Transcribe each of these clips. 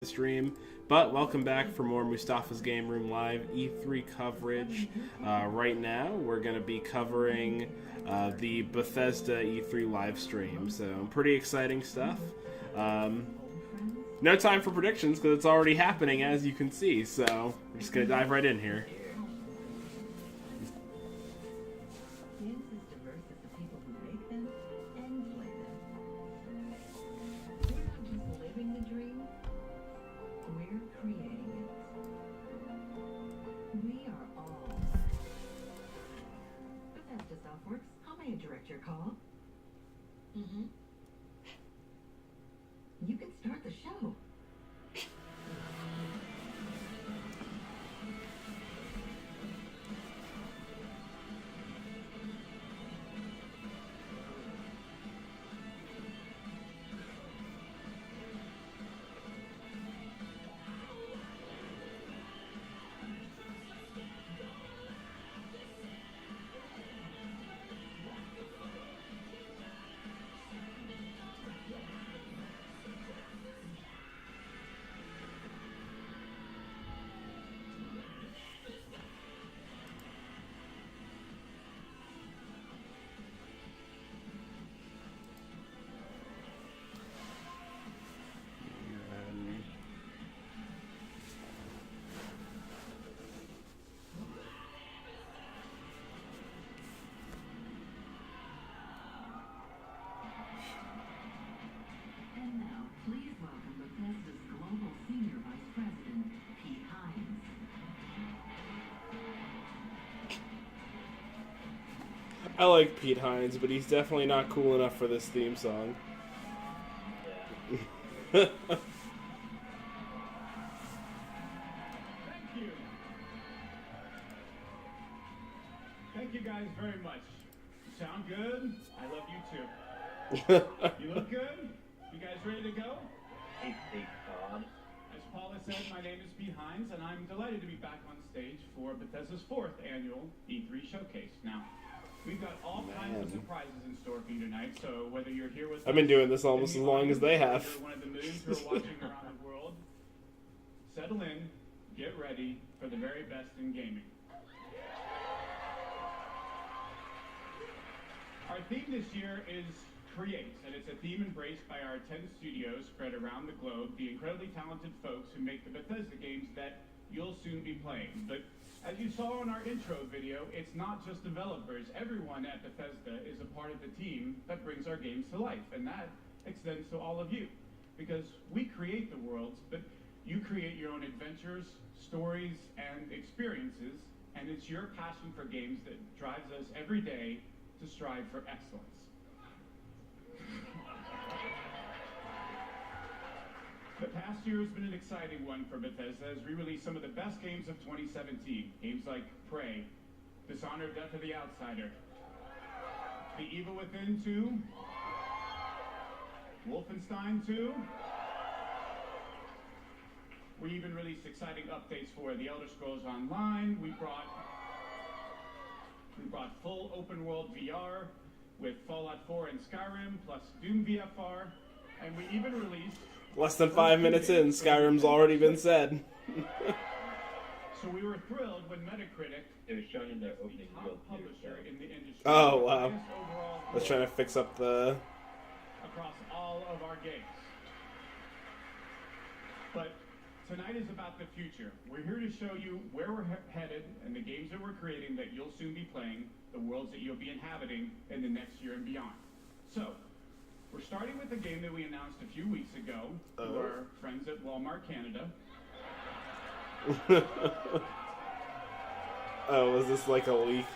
Stream, but welcome back for more Mustapha's Game Room Live E3 coverage. Right now, we're going to be covering the Bethesda E3 live stream, so pretty exciting stuff. No time for predictions because it's already happening, as you can see, so we're just going to dive right in here. Direct your call. You can start the show. Please welcome Bethesda's Global Senior Vice President, Pete Hines. I like Pete Hines, but he's definitely not cool enough for this theme song. Yeah. Thank you guys very much. You sound good. I love you too. You look good. You guys ready to go? Hey, Todd. As Paula said, my name is Pete Hines, and I'm delighted to be back on stage for Bethesda's 4th annual E3 showcase. Now, we've got all kinds of surprises in store for you tonight, so whether you're here with I've been doing this almost as long as they have. You're one of the millions who are watching around the world, settle in, get ready for the very best in gaming. Our theme this year is Create, and it's a theme embraced by our 10 studios spread around the globe, the incredibly talented folks who make the Bethesda games that you'll soon be playing. But as you saw in our intro video, it's not just developers. Everyone at Bethesda is a part of the team that brings our games to life, and that extends to all of you. Because we create the worlds, but you create your own adventures, stories, and experiences, and it's your passion for games that drives us every day to strive for excellence. The past year has been an exciting one for Bethesda as we released some of the best games of 2017. Games like Prey, Dishonored: Death of the Outsider, The Evil Within 2, Wolfenstein 2. We even released exciting updates for The Elder Scrolls Online. We brought full open world VR with Fallout 4 and Skyrim, plus Doom VFR, and we even released... Less than 5 minutes in, Skyrim's already been said. So we were thrilled when Metacritic, It was shown in their opening top reel publisher in the industry, Oh, wow. highest overall I was trying to fix up the... across all of our games. But tonight is about the future. We're here to show you where we're headed and the games that we're creating that you'll soon be playing, the worlds that you'll be inhabiting in the next year and beyond. So, we're starting with a game that we announced a few weeks ago to our friends at Walmart Canada. Oh, was this like a leak?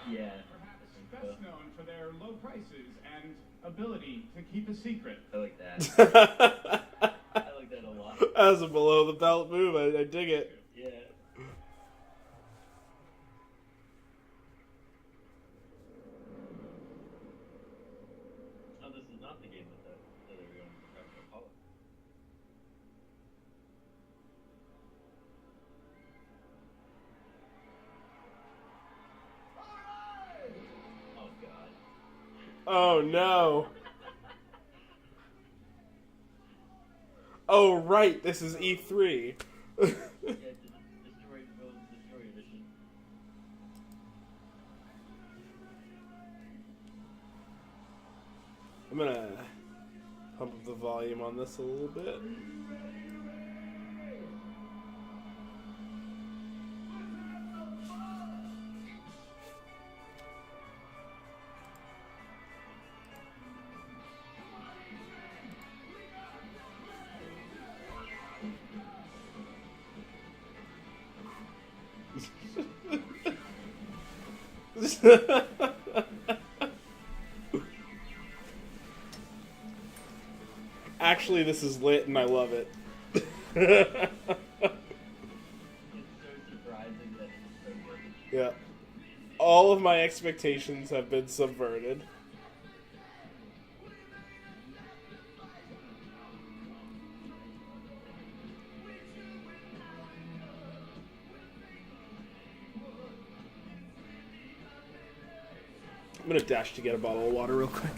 Yeah. Perhaps best known for their low prices and ability to keep a secret. I like that. I like that a lot. That was a below the belt move. I dig it. Yeah. Oh, this is not the game that they were going to call it. Oh, God. Oh, no. Oh, right, this is E3. Yeah, destroy edition. I'm gonna pump up the volume on this a little bit. Actually, this is lit and I love it. It's so surprising that it's so good. Yeah. All of my expectations have been subverted. I'm gonna dash to get a bottle of water real quick.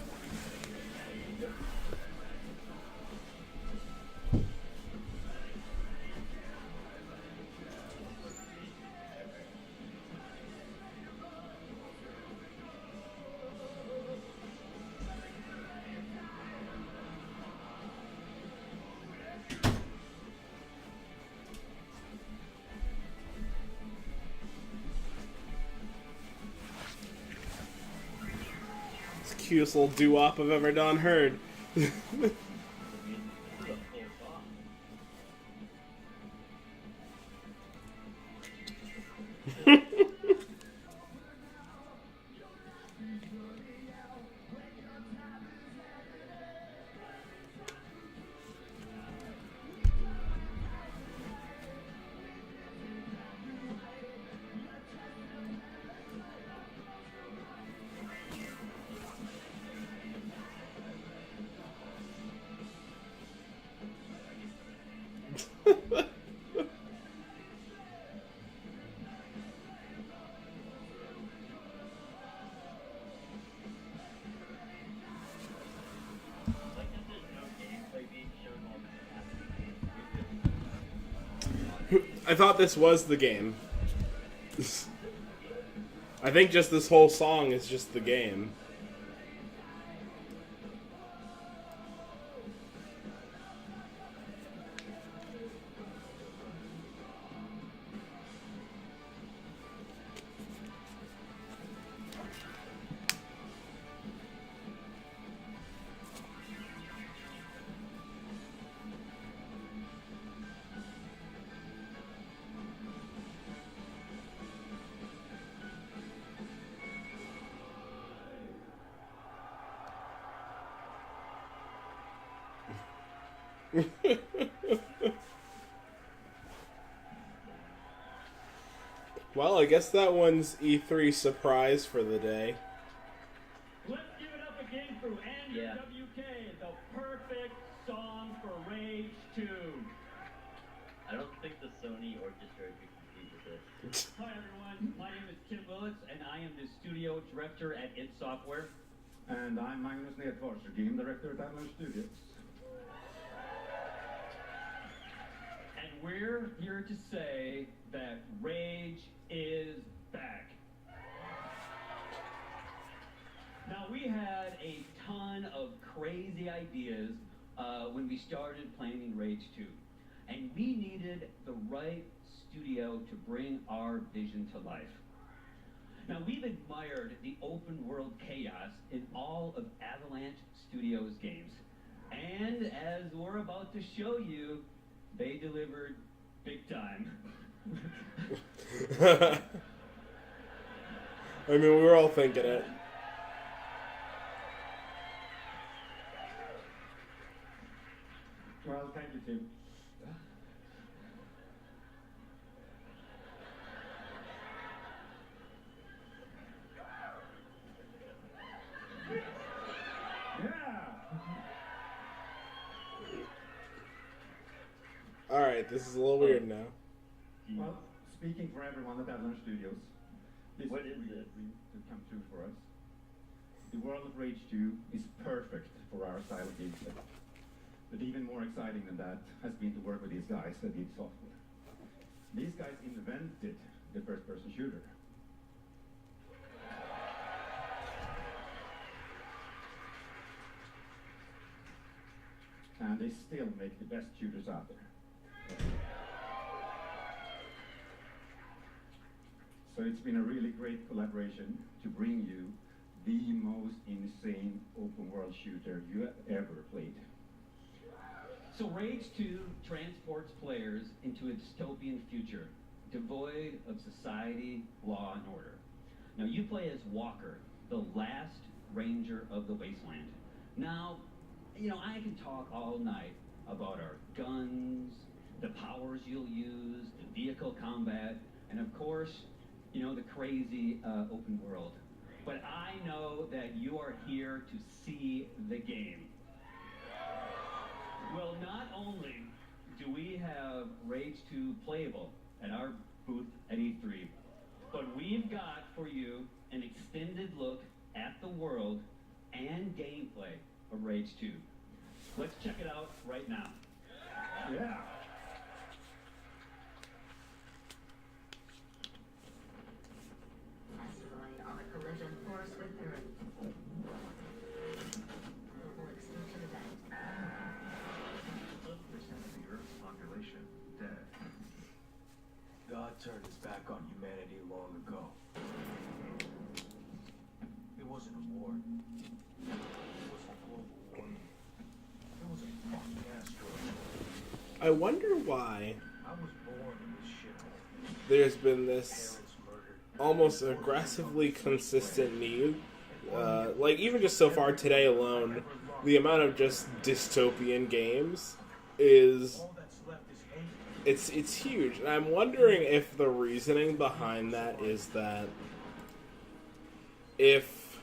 Cutest little doo-wop I've ever done heard. It's the full song. Like that there's no gameplay being shown while this is happening. I thought this was the game. I think just this whole song is just the game. Well, I guess that one's E3 surprise for the day. Let's give it up again for Andrew Yeah. WK, the perfect song for Rage 2. I don't think the Sony orchestra could compete with this. Hi everyone, my name is Tim Willits, and I am the studio director at id Software. And I'm Magnus Nedfors, game director at Atlas Studios. And we're here to say that Rage is back. Now, we had a ton of crazy ideas when we started planning Rage 2. And we needed the right studio to bring our vision to life. Now, we've admired the open world chaos in all of Avalanche Studios games. And as we're about to show you, they delivered big time. I mean, we were all thinking it. Well, thank you, Tim. Alright, this is a little weird now. Well, speaking for everyone at Atlas Studios, this What is really this? dream to come true for us. The world of Rage 2 is perfect for our style of gameplay. But even more exciting than that has been to work with these guys that did software. These guys invented the first-person shooter. And they still make the best shooters out there. So it's been a really great collaboration to bring you the most insane open world shooter you have ever played. So Rage 2 transports players into a dystopian future, devoid of society, law, and order. Now you play as Walker, the last ranger of the wasteland. Now, you know, I can talk all night about our guns, the powers you'll use, the vehicle combat, and of course, you know, the crazy open world. But I know that you are here to see the game. Well, not only do we have Rage 2 playable at our booth at E3, but we've got for you an extended look at the world and gameplay of Rage 2. Let's check it out right now. Yeah. Possibly on a collision course with Earth. Global extinction event. 8% of the Earth's population dead. God turned his back on humanity long ago. It wasn't a war. It wasn't a global warming. It was a fucking asteroid. I wonder why I was born in this shithole. there's been this Parents murdered. almost aggressively consistent need. Like, even just so far today alone, the amount of just dystopian games is... All that's left is hate. It's huge. And I'm wondering if the reasoning behind that is that if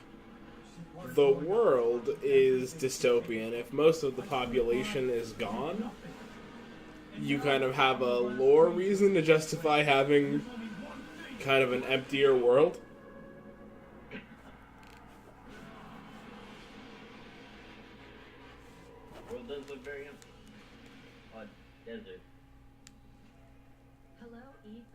the world is dystopian, if most of the population is gone, you kind of have a lore reason to justify having kind of an emptier world. The world does look very empty. Odd desert. Hello, E3,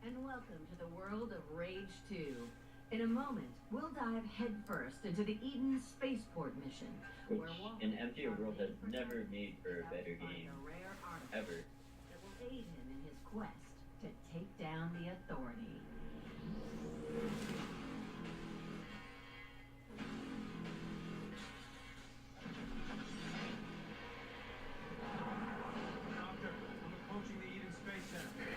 and welcome to the world of Rage 2. In a moment, we'll dive headfirst into the Eden spaceport mission, Which where Walker an emptier world has is never made for a better find game. a rare artifact Ever. that will aid him in his quest to take down the Authority. Doctor, I'm approaching the Eden Space Center.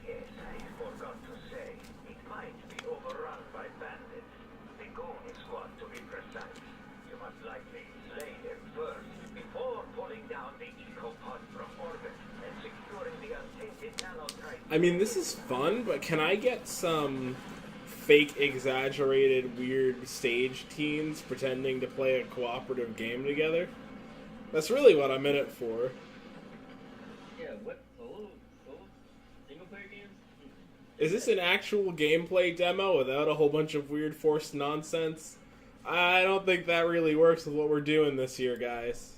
Yes, I forgot to say. It might be overrun by bandits. The Goon Squad, to be precise. You must likely slay them first, before pulling down the eco-pod from orbit and securing the untainted nanotype. I mean, this is fun, but can I get some fake, exaggerated, weird stage teens pretending to play a cooperative game together? That's really what I'm in it for. Yeah, what? Solo single player games? Is this an actual gameplay demo without a whole bunch of weird forced nonsense? I don't think that really works with what we're doing this year, guys.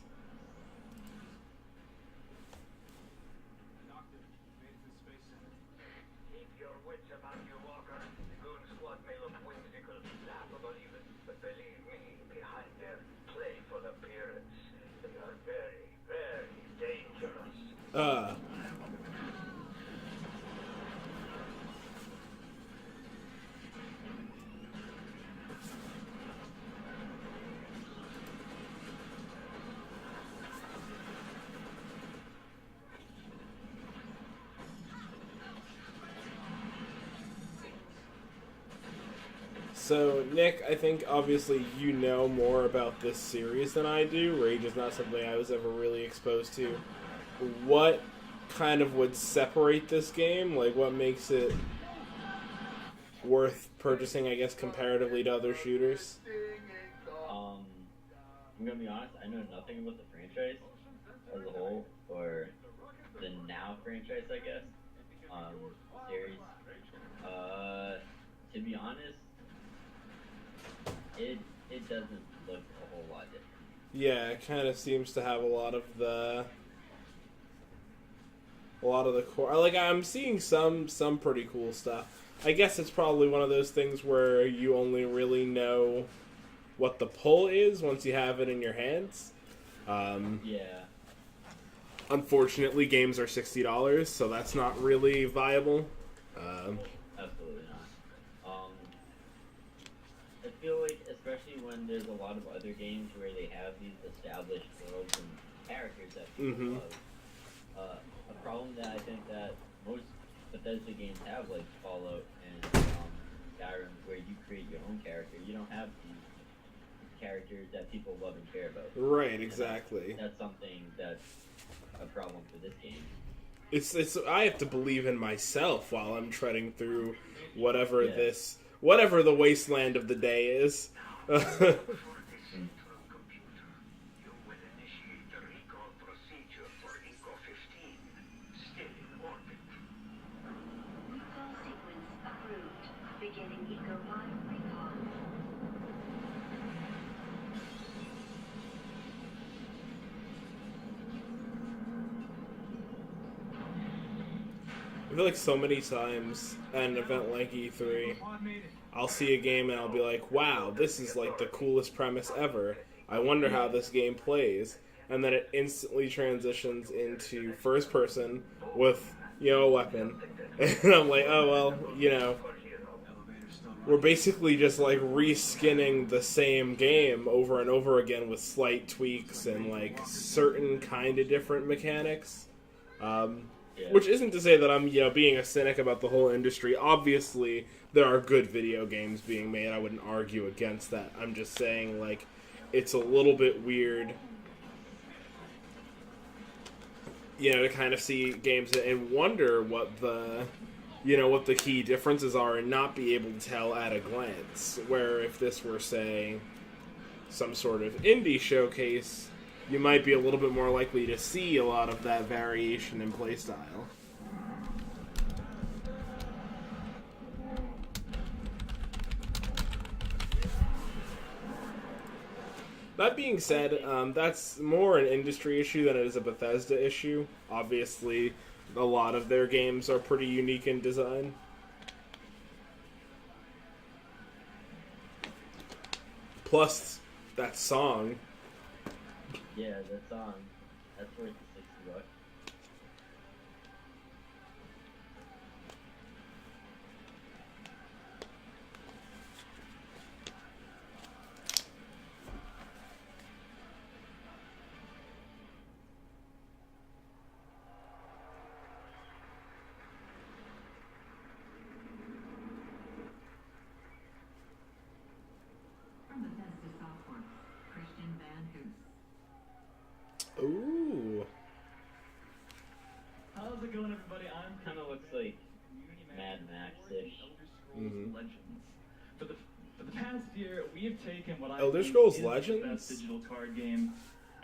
Doctor, made it to the Space Center. Keep your wits about you, Walker. The Goon Squad may look whimsical, laughable even, but believe me, behind their playful appearance, they are very, very dangerous. So, Nick, I think obviously you know more about this series than I do. Rage is not something I was ever really exposed to. What kind of would separate this game? Like, what makes it worth purchasing, I guess, comparatively to other shooters? I'm gonna be honest, I know nothing about the franchise as a whole, or the now franchise, I guess. Series. To be honest, it doesn't look a whole lot different. Yeah, it kind of seems to have a lot of the core. Like, I'm seeing some pretty cool stuff. I guess it's probably one of those things where you only really know what the pull is once you have it in your hands. Yeah. Unfortunately, games are $60, so that's not really viable. Absolutely not. I feel like, especially when there's a lot of other games where they have these established worlds and characters that people love, a problem that I think that most Bethesda games have, like Fallout and Skyrim, where you create your own character, you don't have these characters that people love and care about. Right, exactly. That's something that's a problem for this game. It's I have to believe in myself while I'm treading through whatever the wasteland of the day is. For this central computer, you will initiate the recall procedure for Eco 15, still in orbit. Recall sequence approved. Beginning Eco 5 recall. I feel like so many times at an event like E3, I'll see a game and I'll be like, wow, this is like the coolest premise ever. I wonder how this game plays. And then it instantly transitions into first person with, a weapon. And I'm like, oh, well, we're basically just like reskinning the same game over and over again with slight tweaks and like certain kind of different mechanics. Which isn't to say that I'm, being a cynic about the whole industry. Obviously, there are good video games being made. I wouldn't argue against that. I'm just saying, like, it's a little bit weird, to kind of see games and wonder what the key differences are and not be able to tell at a glance. Where if this were, say, some sort of indie showcase, you might be a little bit more likely to see a lot of that variation in playstyle. That being said, that's more an industry issue than it is a Bethesda issue. Obviously, a lot of their games are pretty unique in design. Plus, that song. Yeah, that song. That's worth the $60. From Bethesda Software, Christian Van Hoos. Ooh. How's it going, everybody? I'm Kind of looks like Mad Max-ish. Legends. For the past year, we have taken what I Elder think Scrolls is the Legends? best digital card game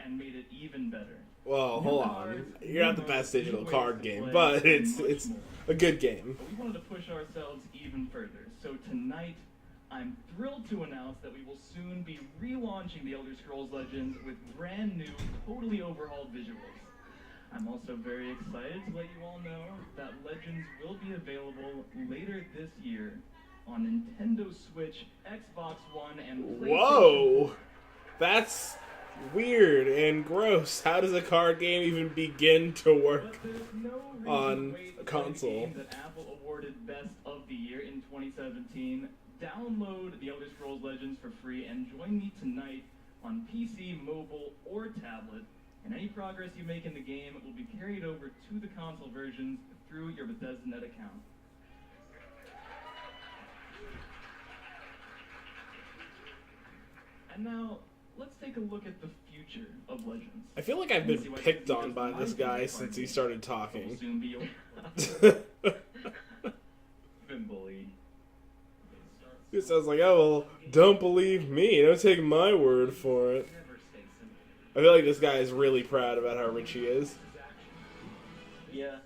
and made it even better. Well, New hold cards, on. You're not the new best modes, digital new card ways to game, play, but and it's much more. a good game. But we wanted to push ourselves even further. So tonight, I'm thrilled to announce that we will soon be relaunching the Elder Scrolls Legends with brand new, totally overhauled visuals. I'm also very excited to let you all know that Legends will be available later this year on Nintendo Switch, Xbox One, and PlayStation. Whoa! That's weird and gross. How does a card game even begin to work But there's no reason on to wait a for the console? game that Apple awarded Best of the Year in 2017. Download the Elder Scrolls Legends for free and join me tonight on PC, mobile, or tablet. And any progress you make in the game will be carried over to the console versions through your Bethesda.net account. And now, let's take a look at the future of Legends. I feel like I've And see been what picked because on by my this guy favorite since card he game started will talking. soon be Been bullied. He sounds like, oh, well, don't believe me. Don't take my word for it. I feel like this guy is really proud about how rich he is. Yeah.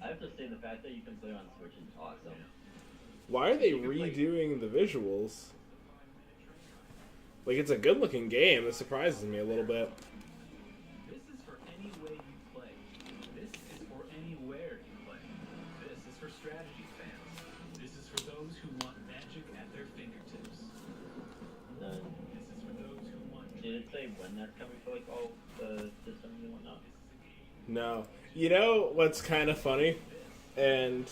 I have to say the fact that you can play on Switch is awesome. Why are they redoing the visuals? Like, it's a good-looking game. It surprises me a little bit. This is for any way you play. This is for anywhere you play. This is for strategy fans. This is for those who want magic at their fingertips. Then, This is for those who want. did it say when that's coming for like all the systems and whatnot? No. You know what's kind of funny? And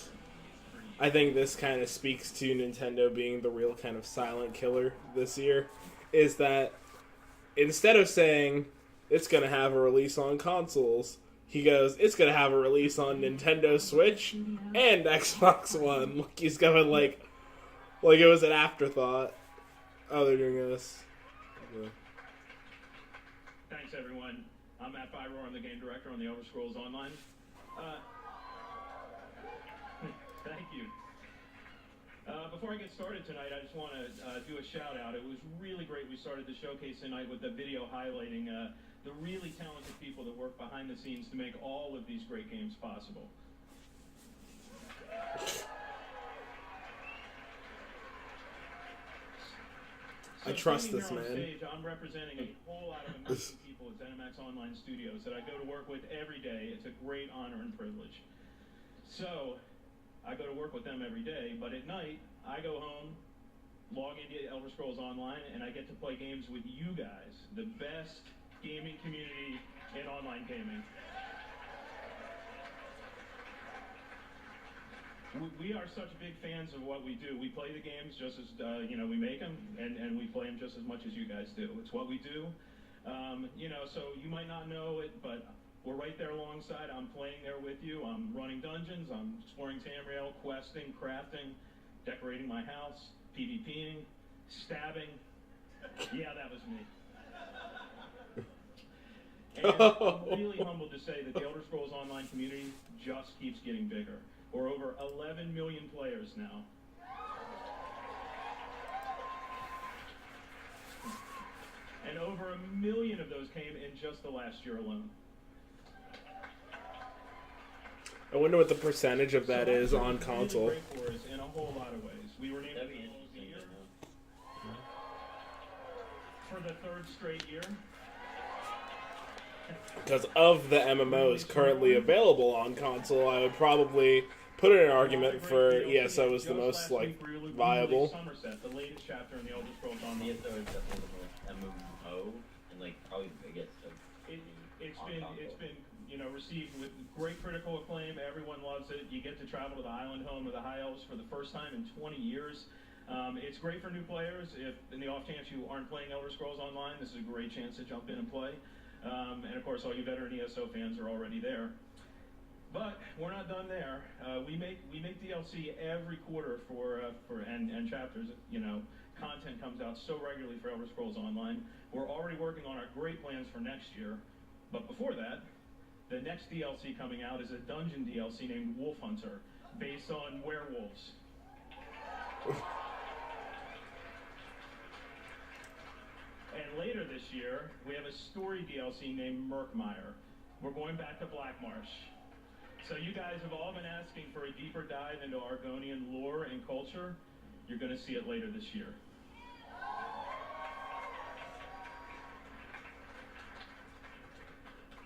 I think this kind of speaks to Nintendo being the real kind of silent killer this year, is that instead of saying it's going to have a release on consoles, he goes, it's going to have a release on Nintendo Switch and Xbox One. Like, he's going like it was an afterthought. Oh, they're doing this. Yeah. Thanks, everyone. I'm Matt Byroar. I'm the game director on the Elder Scrolls Online. Thank you. Before I get started tonight, I just want to do a shout out. It was really great. We started the showcase tonight with the video highlighting the really talented people that work behind the scenes to make all of these great games possible. I trust standing this here on man. Stage, I'm representing a whole lot of amazing people at ZeniMax Online Studios that I go to work with every day. It's a great honor and privilege. So, I go to work with them every day, but at night, I go home, log into Elder Scrolls Online, and I get to play games with you guys, the best gaming community in online gaming. We are such big fans of what we do. We play the games just as, we make them, and we play them just as much as you guys do. It's what we do. So you might not know it, but we're right there alongside. I'm playing there with you. I'm running dungeons. I'm exploring Tamriel, questing, crafting, decorating my house, PvPing, stabbing. Yeah, that was me. And I'm really humbled to say that the Elder Scrolls Online community just keeps getting bigger. We're over 11 million players now. And over 1 million of those came in just the last year alone. I wonder what the percentage of that So is that's on really console. great for us in a whole lot of ways. We were named That'd be Game of the interesting Year to know. for the 3rd straight year. Because of the MMOs currently available on console, I would probably put in an argument for ESO is the most viable. Somerset, the latest chapter in the Elder Scrolls Online. ESO is definitely the most MMO and probably the biggest. It's been received with great critical acclaim. Everyone loves it. You get to travel to the island home of the High Elves for the first time in 20 years. It's great for new players. If in the off chance you aren't playing Elder Scrolls Online, this is a great chance to jump in and play. And of course, all you veteran ESO fans are already there. But we're not done there. We make DLC every quarter and chapters. Content comes out so regularly for Elder Scrolls Online. We're already working on our great plans for next year. But before that, the next DLC coming out is a dungeon DLC named Wolf Hunter, based on werewolves. And later this year, we have a story DLC named Murkmire. We're going back to Blackmarsh. So you guys have all been asking for a deeper dive into Argonian lore and culture. You're going to see it later this year.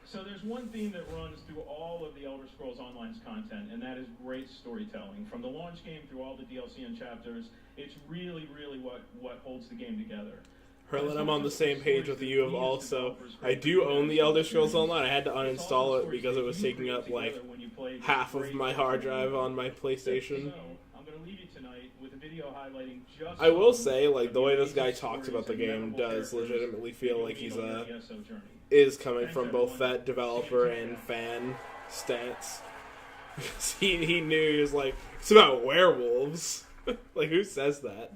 So there's one theme that runs through all of the Elder Scrolls Online's content, and that is great storytelling. From the launch game through all the DLC and chapters, it's really, really what holds the game together. Hurlin, I'm on the same page with you of also. I do own the Elder Scrolls Online. I had to uninstall it because it was taking up half of my hard drive on my PlayStation. I'm going to leave you tonight with a video highlighting just. I will say, the way this guy talks about the game does legitimately feel like he's is coming from both that developer and fan stance. he knew he was like, it's about werewolves. Who says that?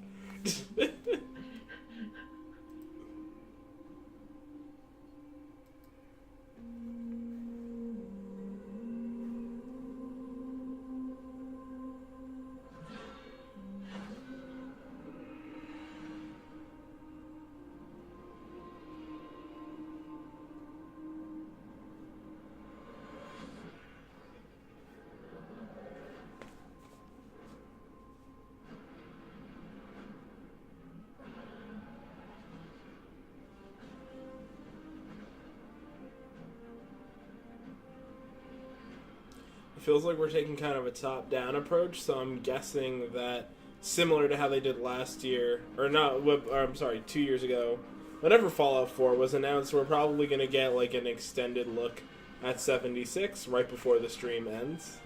It feels like we're taking kind of a top-down approach, so I'm guessing that similar to how they did last year, or not, or I'm sorry, 2 years ago, whenever Fallout 4 was announced, we're probably going to get like an extended look at 76 right before the stream ends.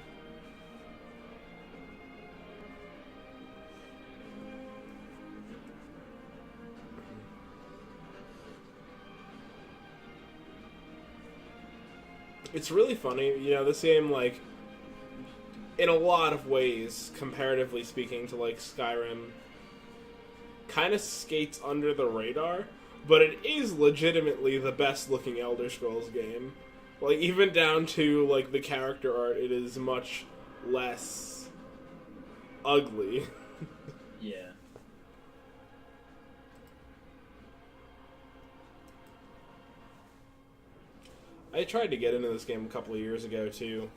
It's really funny, you know, this game, like, in a lot of ways, comparatively speaking to, like, Skyrim, kind of skates under the radar, but it is legitimately the best-looking Elder Scrolls game. Like, even down to, like, the character art, it is much less ugly. Yeah. I tried to get into this game a couple of years ago, too.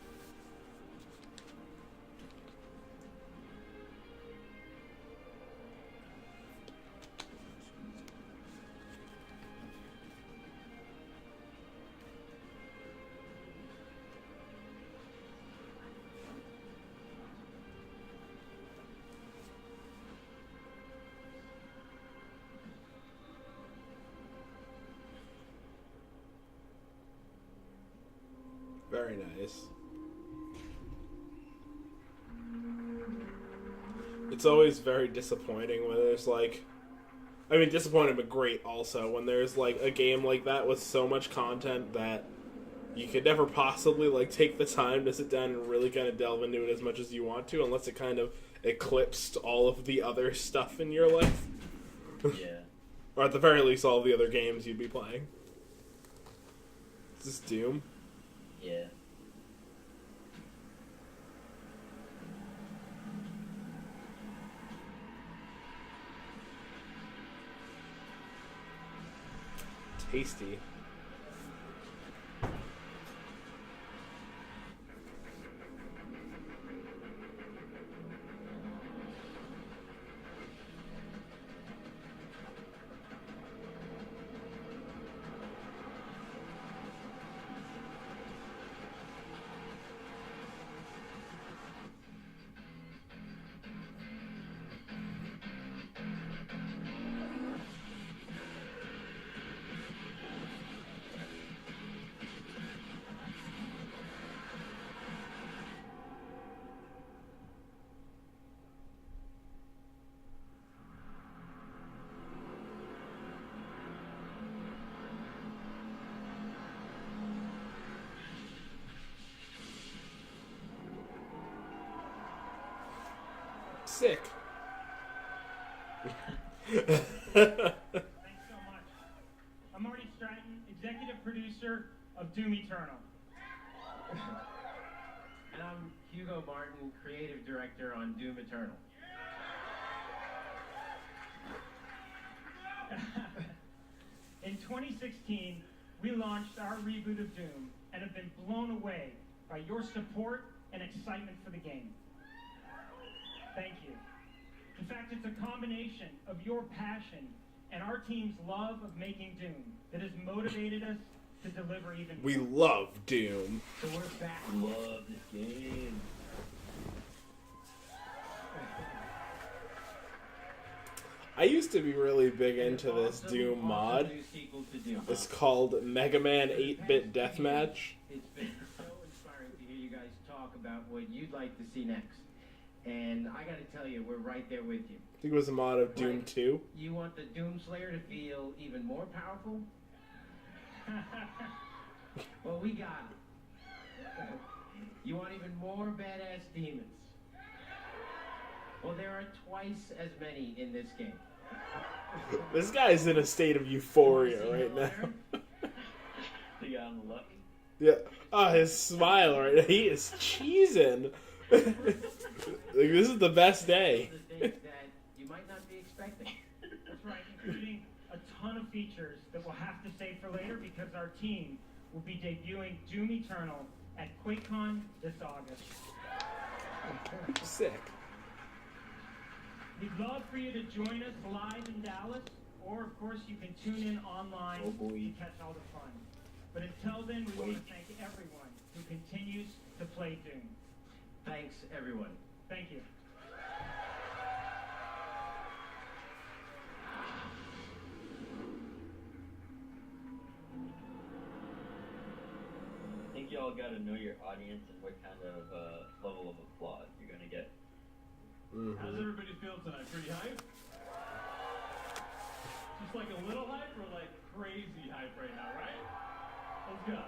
Very nice. It's always very disappointing when there's like... I mean, disappointing but great also, when there's like a game like that with so much content that you could never possibly like take the time to sit down and really kind of delve into it as much as you want to, unless it kind of eclipsed all of the other stuff in your life. Yeah. Or at the very least, all the other games you'd be playing. Is this Doom? Yeah. Tasty. Sick. Thanks so much. I'm Marty Stratton, executive producer of Doom Eternal. And I'm Hugo Martin, creative director on Doom Eternal. In 2016, we launched our reboot of Doom and have been blown away by your support and excitement for the game. Thank you. In fact, it's a combination of your passion and our team's love of making Doom that has motivated us to deliver even We more. love Doom. So we're back. Love this game. I used to be really big into And this awesome, Doom awesome mod. new sequel to Doom. It's called Mega Man 8-Bit Deathmatch. It's been so inspiring to hear you guys talk about what you'd like to see next. And I gotta tell you, we're right there with you. I think it was a mod of Doom Right. 2. You want the Doom Slayer to feel even more powerful? Well, we got it. You want even more badass demons? Well, there are twice as many in this game. This guy's in a state of euphoria See right how I now. learned? You got him lucky. Yeah. Oh, his smile right now. He is cheesing. Like, this is the best day. The things that you might not be expecting. That's right, including a ton of features that we'll have to save for later because our team will be debuting Doom Eternal at QuakeCon this August. Sick. We'd love for you to join us live in Dallas, or of course you can tune in online Oh, boy. to catch all the fun. But until then, we want to thank everyone who continues to play Doom. Thanks, everyone. Thank you. I think you all got to know your audience and what kind of level of applause you're going to get. How's everybody feel tonight? Pretty hype? Just like a little hype or like crazy hype right now, right? Let's go.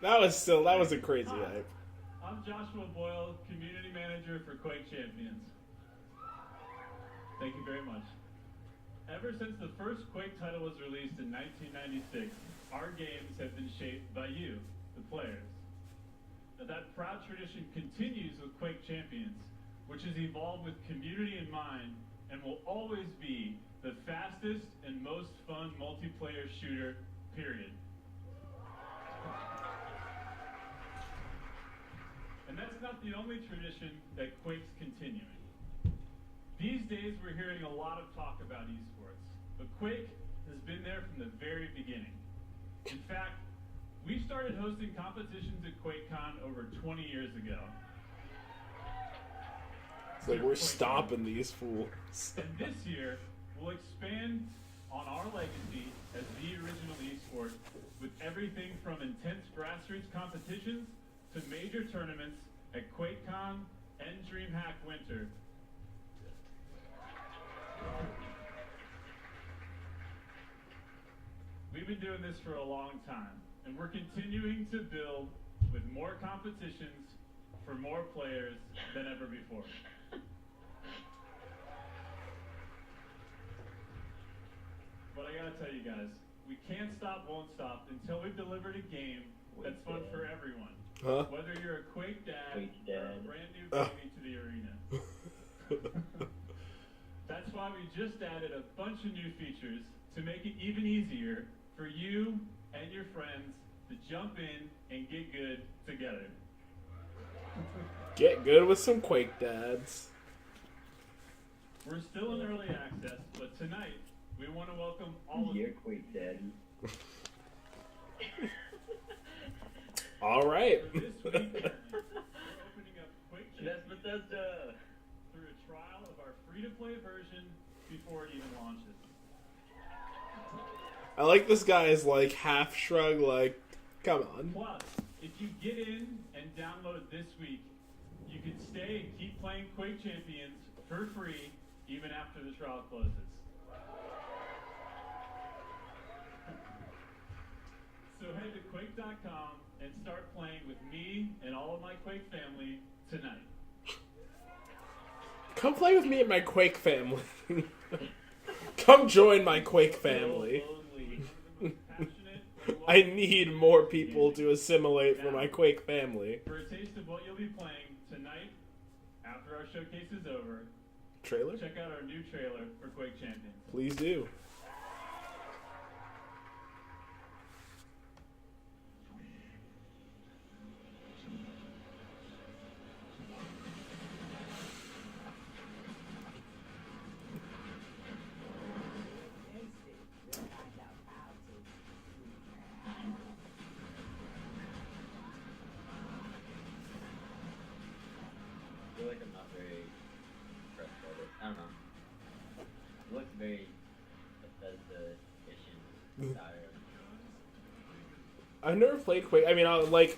That was a crazy hype. I'm Joshua Boyle, Community Manager for Quake Champions. Thank you very much. Ever since the first Quake title was released in 1996, our games have been shaped by you, the players. Now that proud tradition continues with Quake Champions, which has evolved with community in mind and will always be the fastest and most fun multiplayer shooter, period. And that's not the only tradition that Quake's continuing. These days we're hearing a lot of talk about esports, but Quake has been there from the very beginning. In fact, we started hosting competitions at QuakeCon over 20 years ago. It's like we're stopping these fools. And this year, we'll expand on our legacy as the original esport with everything from intense grassroots competitions to major tournaments at QuakeCon and DreamHack Winter. We've been doing this for a long time, and we're continuing to build with more competitions for more players than ever before. But I gotta tell you guys, we can't stop, won't stop until we've delivered a game that's fun for everyone. Huh? Whether you're a Quake dad, or a brand new baby to the arena. That's why we just added a bunch of new features to make it even easier for you and your friends to jump in and get good together. Get good with some Quake dads. We're still in early access, but tonight we want to welcome all of you. Quake daddy. All right. So this weekend, we're opening up Quake That's Bethesda. through a trial of our free-to-play version before it even launches. I like this guy's like half shrug, like, come on. Plus, if you get in and download this week, you can stay and keep playing Quake Champions for free even after the trial closes. So head to Quake.com and start playing with me and all of my Quake family tonight. Come play with me and my Quake family. Come join my Quake family. I need more people to assimilate for my Quake family. For a taste of what you'll be playing tonight, after our showcase is over, Trailer? check out our new trailer for Quake Champions. Please do. I feel like I'm not very impressed by this. I don't know. It looks very Bethesda-ish style. I've never played Quake. I mean, like,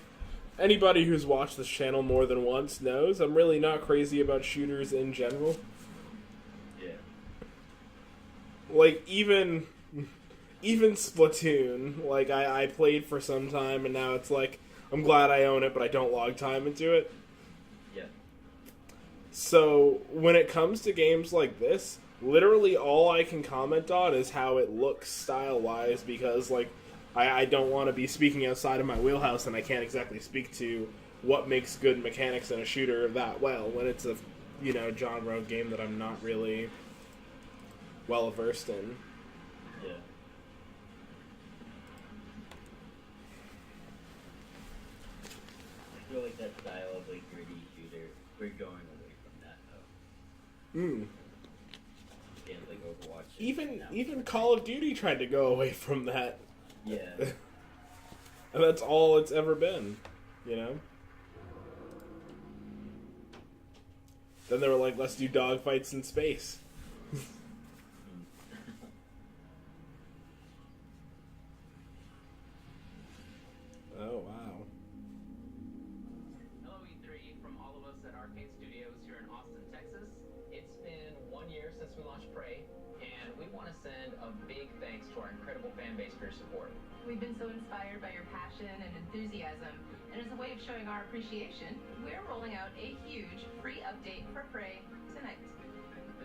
anybody who's watched this channel more than once knows I'm really not crazy about shooters in general. Yeah. Like, even Splatoon, like, I played for some time, and now it's like, I'm glad I own it, but I don't log time into it. Yeah. So, when it comes to games like this, literally all I can comment on is how it looks style-wise, because, like, I don't want to be speaking outside of my wheelhouse, and I can't exactly speak to what makes good mechanics in a shooter that well, when it's a, genre of game that I'm not really well-versed in. Yeah. I feel like that style of, like, gritty shooter, we're going away from that, though. Games like Overwatch. Even Call of Duty tried to go away from that. Yeah. And that's all it's ever been, Then they were like, let's do dogfights in space. Oh, wow. Hello, E3, from all of us at Arcade Studios here in Austin, Texas. It's been 1 year since we launched Prey, and we want to send a big thanks to our incredible fan base for your support. We've been so inspired by your passion and enthusiasm, and as a way of showing our appreciation, we're rolling out a huge free update for Prey tonight.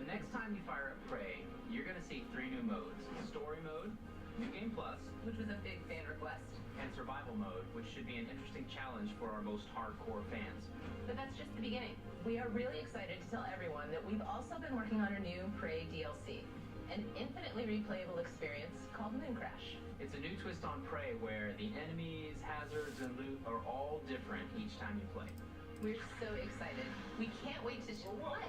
The next time you fire up Prey, you're going to see 3 new modes. Story mode, New Game Plus, which was a big fan request, and Survival mode, which should be an interesting challenge for our most hardcore fans. But that's just the beginning. We are really excited to tell everyone that we've also been working on a new Prey DLC, an infinitely replayable experience called Moon Crash. It's a new twist on Prey where the enemies, hazards, and loot are all different each time you play. We're so excited. We can't wait to show what?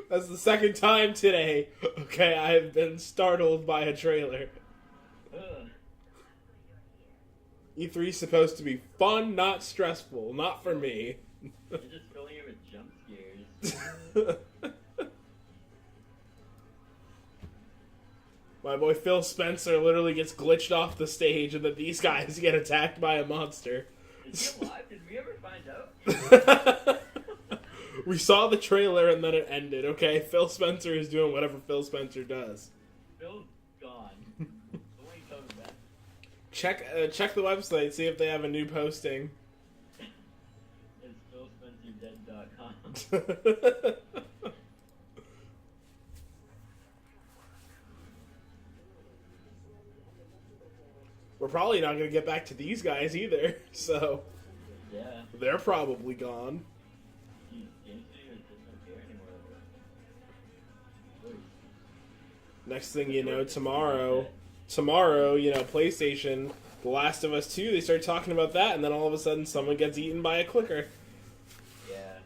That's the second time today, okay, I've been startled by a trailer. E3 is supposed to be fun, not stressful. Not for me. You're just filling it with jump scares. My boy Phil Spencer literally gets glitched off the stage and then these guys get attacked by a monster. Is he alive? Did we ever find out? We saw the trailer and then it ended, okay? Phil Spencer is doing whatever Phil Spencer does. Phil's gone. So when he comes back. Check the website, see if they have a new posting. It's philspencerdead.com. We're probably not going to get back to these guys either, so... Yeah. They're probably gone. Next thing you know, tomorrow, you know, PlayStation, The Last of Us 2, they start talking about that, and then all of a sudden someone gets eaten by a clicker. Yeah.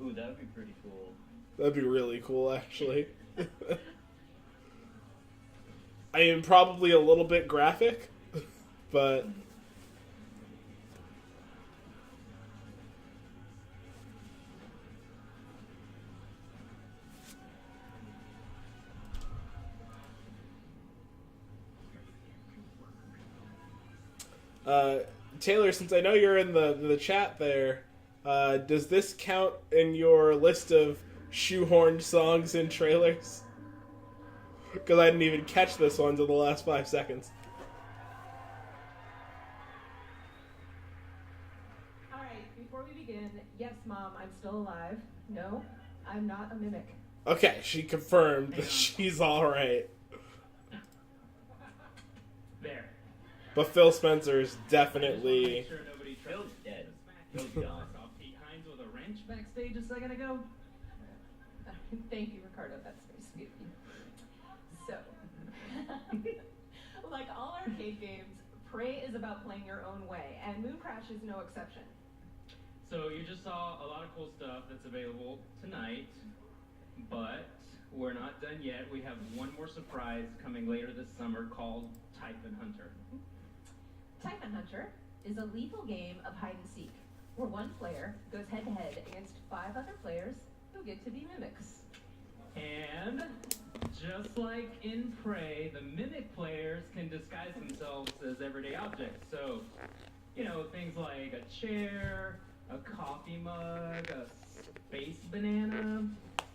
Ooh, that would be pretty cool. That'd be really cool, actually. I mean, probably a little bit graphic, but... Taylor, since I know you're in the chat there, does this count in your list of shoehorned songs and trailers? Because I didn't even catch this one until the last 5 seconds. Alright, before we begin, yes, Mom, I'm still alive. No, I'm not a mimic. Okay, she confirmed that she's alright. There. But Phil Spencer is definitely... Phil's dead. Phil's gone. Pete Hines with a wrench backstage a second ago. Thank you, Ricardo. That's very sweet of you. So, like all arcade games, Prey is about playing your own way, and Moon Crash is no exception. So you just saw a lot of cool stuff that's available tonight, but we're not done yet. We have one more surprise coming later this summer called Typhon Hunter. Typhon Hunter is a lethal game of hide and seek, where one player goes head-to-head against 5 other players who get to be mimics. And just like in Prey, the mimic players can disguise themselves as everyday objects. So, you know, things like a chair, a coffee mug, a space banana,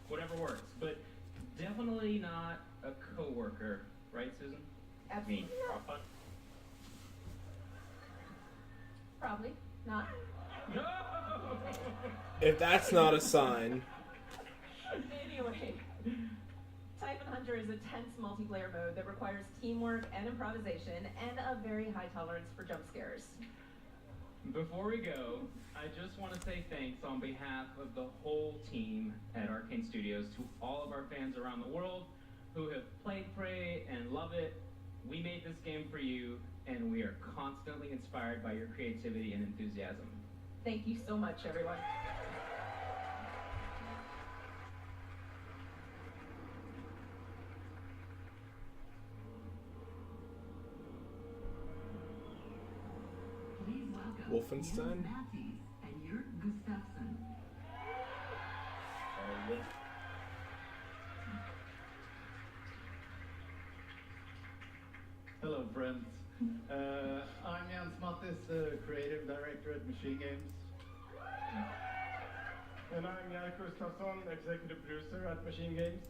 whatever works. But definitely not a coworker, right, Susan? Absolutely not. Probably not. No! If that's not a sign... Anyway, Typhon Hunter is a tense multiplayer mode that requires teamwork and improvisation and a very high tolerance for jump scares. Before we go, I just want to say thanks on behalf of the whole team at Arcane Studios to all of our fans around the world who have played Prey and love it. We made this game for you, and we are constantly inspired by your creativity and enthusiasm. Thank you so much, everyone. Wolfenstein? Nazis, and you're Gustafsson. Hello, friends. I'm Jens Mattis, the creative director at Machine Games. And I'm Jan Gustafsson, executive producer at Machine Games.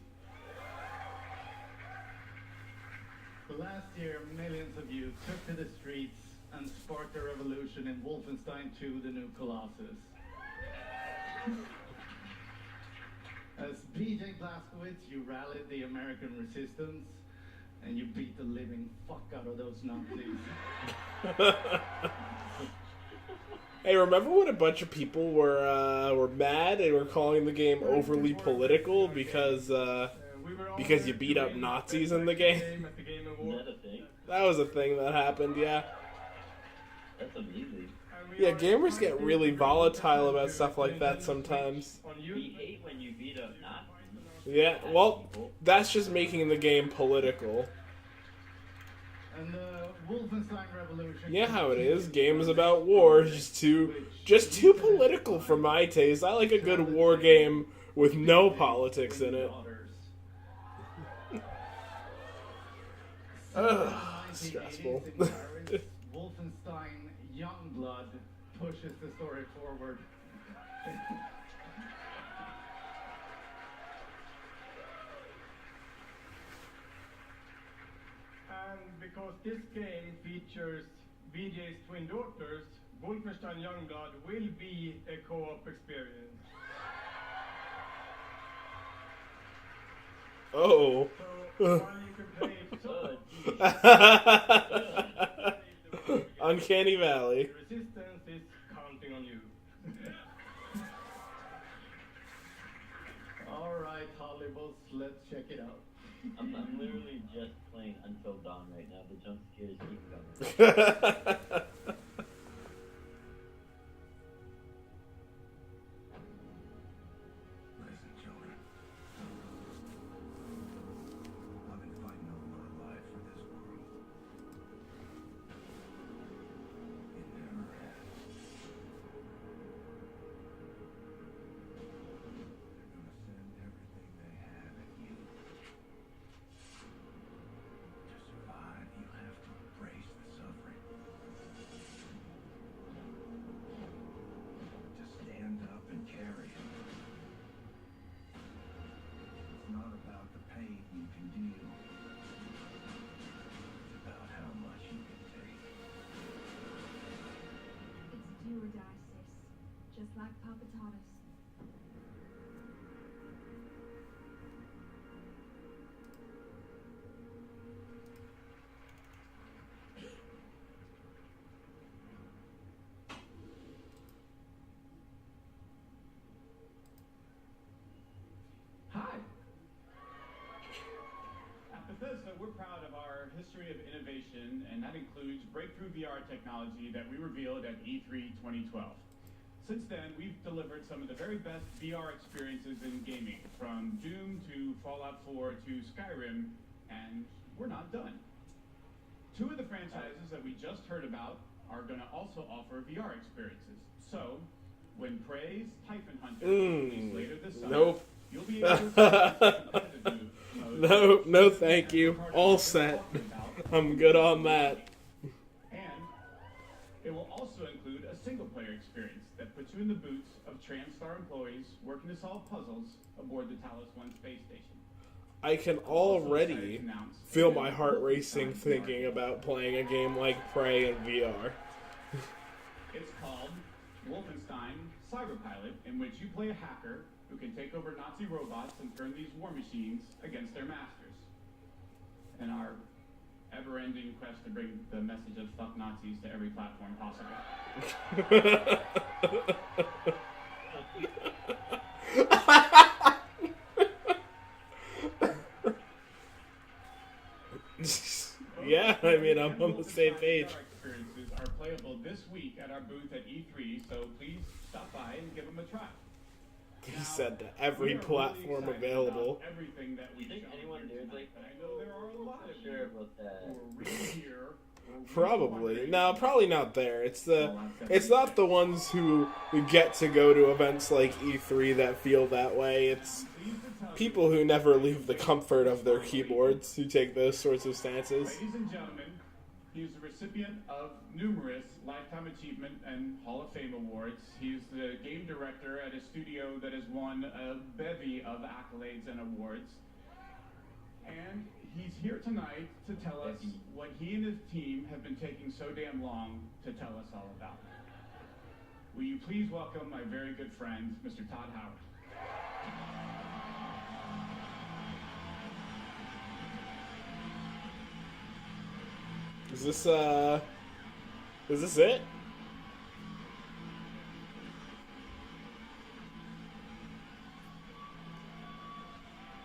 Last year, millions of you took to the streets and sparked a revolution in Wolfenstein 2, the new Colossus. As PJ Blazkowicz, you rallied the American resistance, and you beat the living fuck out of those Nazis. Hey, remember when a bunch of people were mad and were calling the game overly political because you beat up Nazis in the game? Is that a thing? That was a thing that happened, yeah. That's amazing. Yeah, gamers get really volatile about stuff like that sometimes. We hate when you beat up Nazis. Yeah, well, that's just making the game political. And the Wolfenstein Revolution. Yeah, how it is. Games about war, just too political for my taste. I like a good war game with no politics in it. Ugh, stressful. Wolfenstein Youngblood pushes the story forward. And because this game features VJ's twin daughters, Wolfenstein Youngblood will be a co-op experience. Oh. So, while you can play Uncanny Valley. the resistance is counting on you. Alright, Hollywoods, let's check it out. I'm literally just playing Until Dawn right now. The jump scares keep coming. Ladies and children, I've been fighting all my life for this world. It never ends. They're gonna send everything they have at you. To survive, you have to embrace the suffering. To stand up and carry it. It's not about the pain you can deal. It's about how much you can take. It's do or die, sis. Just like Papa taught us. Hi! At Bethesda, we're proud of our history of innovation, and that includes breakthrough VR technology that we revealed at E3 2012. Since then, we've delivered some of the very best VR experiences in gaming, from Doom to Fallout 4 to Skyrim, and we're not done. Two of the franchises that we just heard about are going to also offer VR experiences. So, when Prey's Typhon Hunter is released later this summer, Nope. you'll be able to experience the competitive mode. No, thank you. All set. I'm good on that. And it will also include a single-player experience that puts you in the boots of TranStar employees working to solve puzzles aboard the Talos 1 space station. I can already feel my heart racing thinking about playing a game like Prey in VR. It's called Wolfenstein Cyberpilot, in which you play a hacker who can take over Nazi robots and turn these war machines against their masters. In our ever-ending quest to bring the message of fuck Nazis to every platform possible. Yeah, I mean, I'm on the same page. Experiences are playable this week at our booth at E3, so please stop by and give them a try. He said to every platform available. Everything that we think anyone dares like I know there are a lot of sure you about that. who are really here Probably. No, probably not there. It's not the ones who get to go to events like E3 that feel that way. It's people who never leave the comfort of their keyboards who take those sorts of stances. Ladies and gentlemen, he is the recipient of numerous Lifetime Achievement and Hall of Fame awards. He's the game director at a studio that has won a bevy of accolades and awards. And he's here tonight to tell us what he and his team have been taking so damn long to tell us all about. Will you please welcome my very good friend, Mr. Todd Howard. Is this it?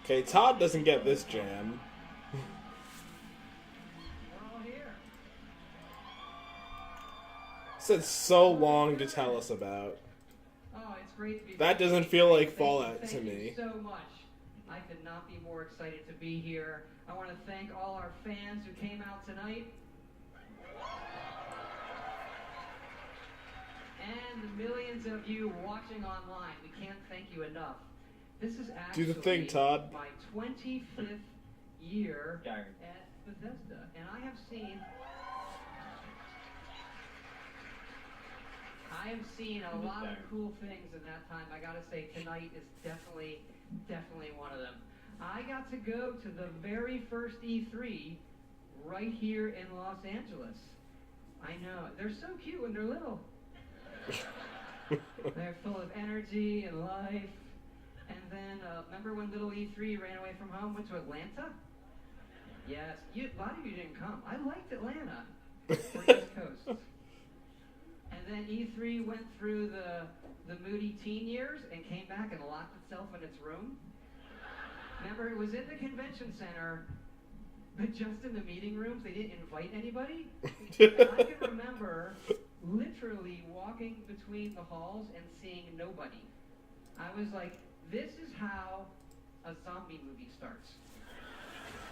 Okay, Todd doesn't get this jam. Said so long to tell us about. Oh, it's great to be That doesn't feel like Thank Fallout you, to me. Thank you so much. I could not be more excited to be here. I want to thank all our fans who came out tonight. And the millions of you watching online. We can't thank you enough. This is actually Do the thing, Todd. my 25th year at Bethesda. And I have seen a lot of cool things in that time. I gotta say, tonight is definitely one of them. I got to go to the very first E3 right here in Los Angeles. I know. They're so cute when they're little. They're full of energy and life. And then, remember when little E3 ran away from home, went to Atlanta? Yes. A lot of you didn't come. I liked Atlanta. Or East Coast. And then E3 went through the moody teen years and came back and locked itself in its room. Remember, it was in the convention center, but just in the meeting rooms. They didn't invite anybody. And I can remember literally walking between the halls and seeing nobody. I was like, this is how a zombie movie starts.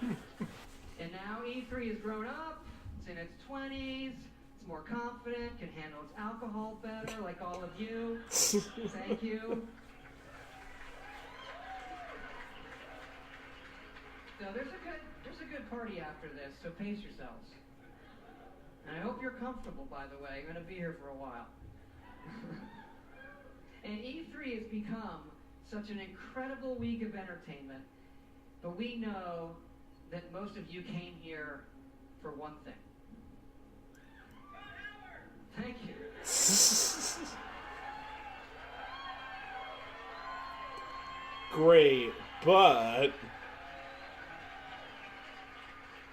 And now E3 has grown up. It's in its 20s. It's more confident, can handle its alcohol better, like all of you. Thank you. So there's a good party after this, so pace yourselves. And I hope you're comfortable, by the way. I'm going to be here for a while. And E3 has become such an incredible week of entertainment, but we know that most of you came here for one thing. Thank you. Great, but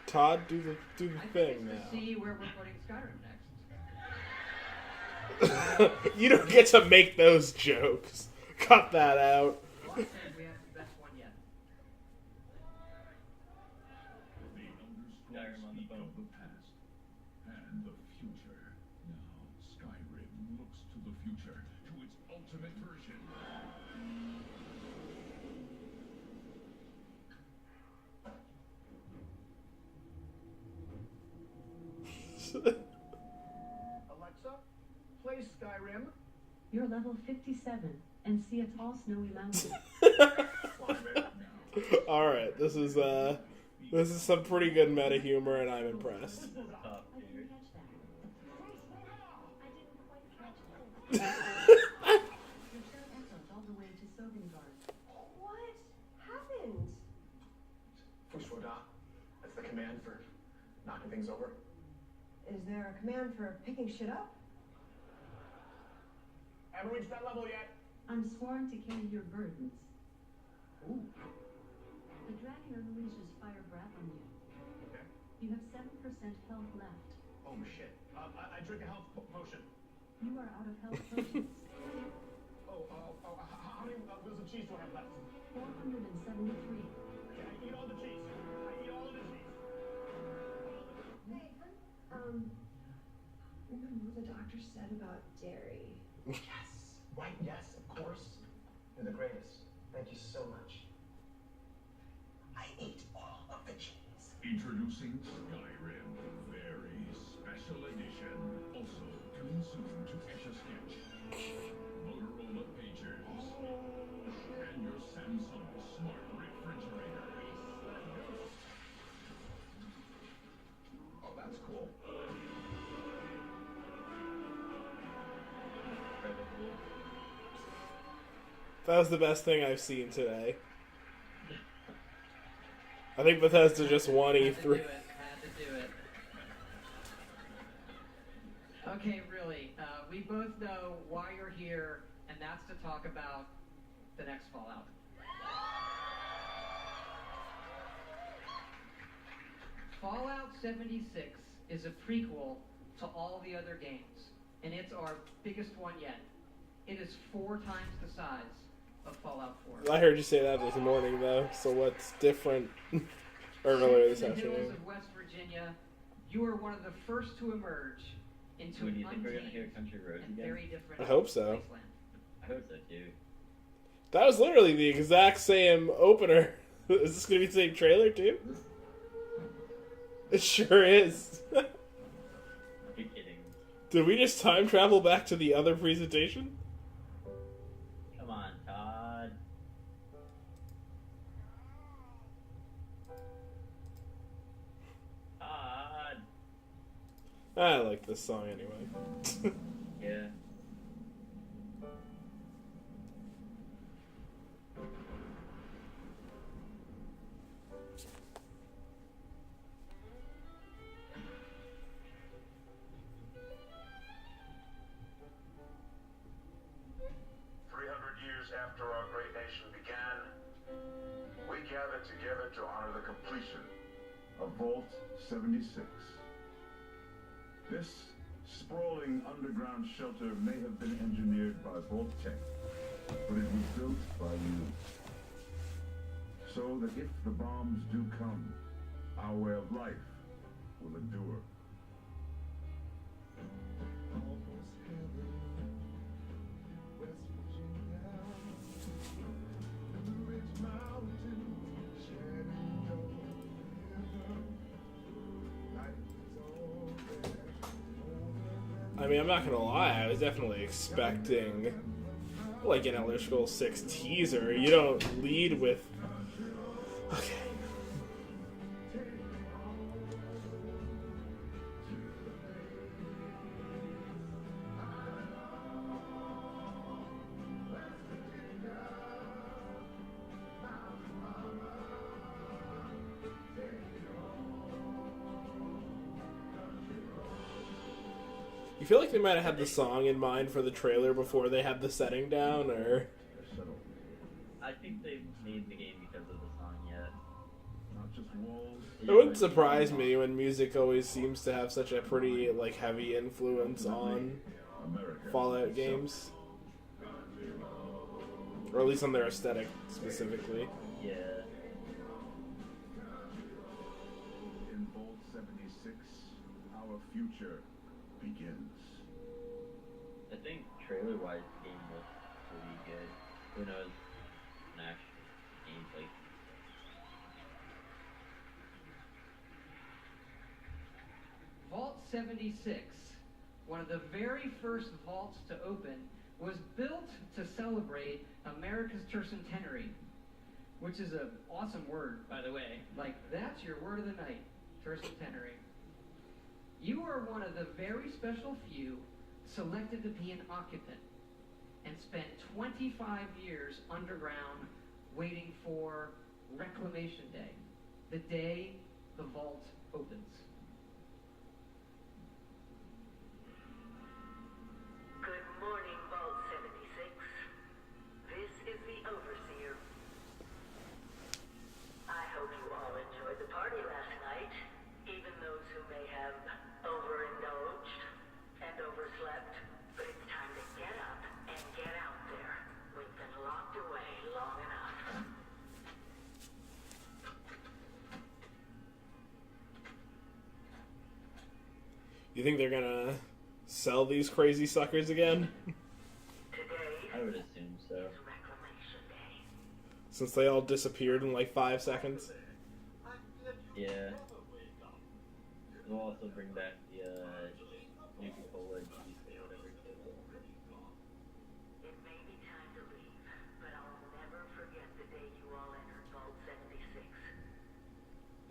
Todd, do the thing now. See where we're putting Skyrim next. You don't get to make those jokes. Cut that out. We have the best one yet. Skyrim on the phone. The past and the future. Now Skyrim looks to the future, to its ultimate version. Alexa, play Skyrim. You're level 57 and see a tall snowy mountain. All right, this is some pretty good meta humor, and I'm impressed. What happened? Fushwoda, that's the command for knocking things over. Is there a command for picking shit up? Haven't reached that level yet. I'm sworn to carry your burdens. Ooh. The dragon unleashes fire breath on you. Okay. You have 7% health left. Oh shit. I drink a health potion. You are out of health potions. How many wheels of cheese do I have left? 473. Okay, I eat all the cheese. Remember what the doctor said about dairy? Yes. Right, yes, of course. You're the greatest. Thank you so much. I ate all of the cheese. Introducing Skyrim. Very coming soon to Etch-a-Sketch, Motorola Pagers, and your Samsung smart refrigerator. Oh, that's cool. That was the best thing I've seen today. I think Bethesda just won E3. Had to do it. Okay, really, we both know why you're here, and that's to talk about the next Fallout. Fallout 76 is a prequel to all the other games, and it's our biggest one yet. It is 4 times the size of Fallout 4. I heard you say that this morning, though, so what's different earlier this In the hills afternoon? of West Virginia, you are one of the first to emerge into Do an you think we're gonna hear untamed Country Roads and again? very different I hope so. wasteland. I hope so too. That was literally the exact same opener. Is this going to be the same trailer, too? It sure is. You're kidding. Did we just time travel back to the other presentation? Come on, Todd. Todd. I like this song anyway. Yeah. After our great nation began, we gathered together to honor the completion of Vault 76. This sprawling underground shelter may have been engineered by Vault Tech, but it was built by you. So that if the bombs do come, our way of life will endure. I mean, I'm not gonna lie, I was definitely expecting, like, an Elder Scrolls 6 teaser. You don't lead with... Okay. You feel like they might have had the song in mind for the trailer before they had the setting down, or... I think they made the game because of the song, yeah. Not just walls. It wouldn't surprise me when music always seems to have such a pretty, like, heavy influence on Fallout games. Or at least on their aesthetic, specifically. Yeah. In Vault 76, our future begins. I think trailer-wise, the game looks pretty good. Who knows? An actual gameplay. Vault 76, one of the very first vaults to open, was built to celebrate America's tercentenary, which is an awesome word, by the way. Like, that's your word of the night, tercentenary. You are one of the very special few selected to be an occupant and spent 25 years underground waiting for Reclamation Day, the day the vault opens. Good morning, Vault 76. This is the Overseer. I hope you all enjoyed the party last night, even those who may have overindulged and overslept. But it's time to get up and get out there. We've been locked away long enough. You think they're gonna sell these crazy suckers again? I would assume so. Since they all disappeared in like 5 seconds? Yeah. We'll also bring back the Nuka-Cola juice or whatever too. It may be time to leave, but I'll never forget the day you all entered Vault 76.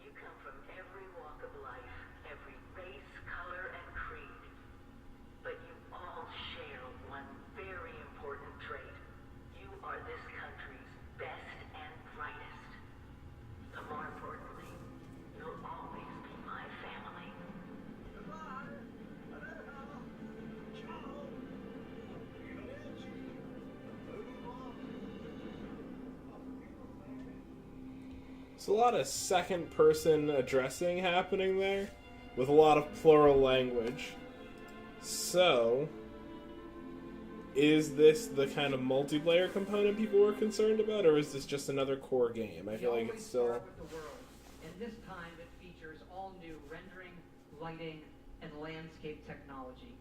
You come from every walk of life, every race, color, and creed. But you all share one very important trait. You are this country's best and brightest. But more importantly, you'll always be my family. There's a lot of second-person addressing happening there, with a lot of plural language. So, is this the kind of multiplayer component people were concerned about, or is this just another core game? I feel like it's still... Start with the world, and this time it features all new rendering, lighting, and landscape technology.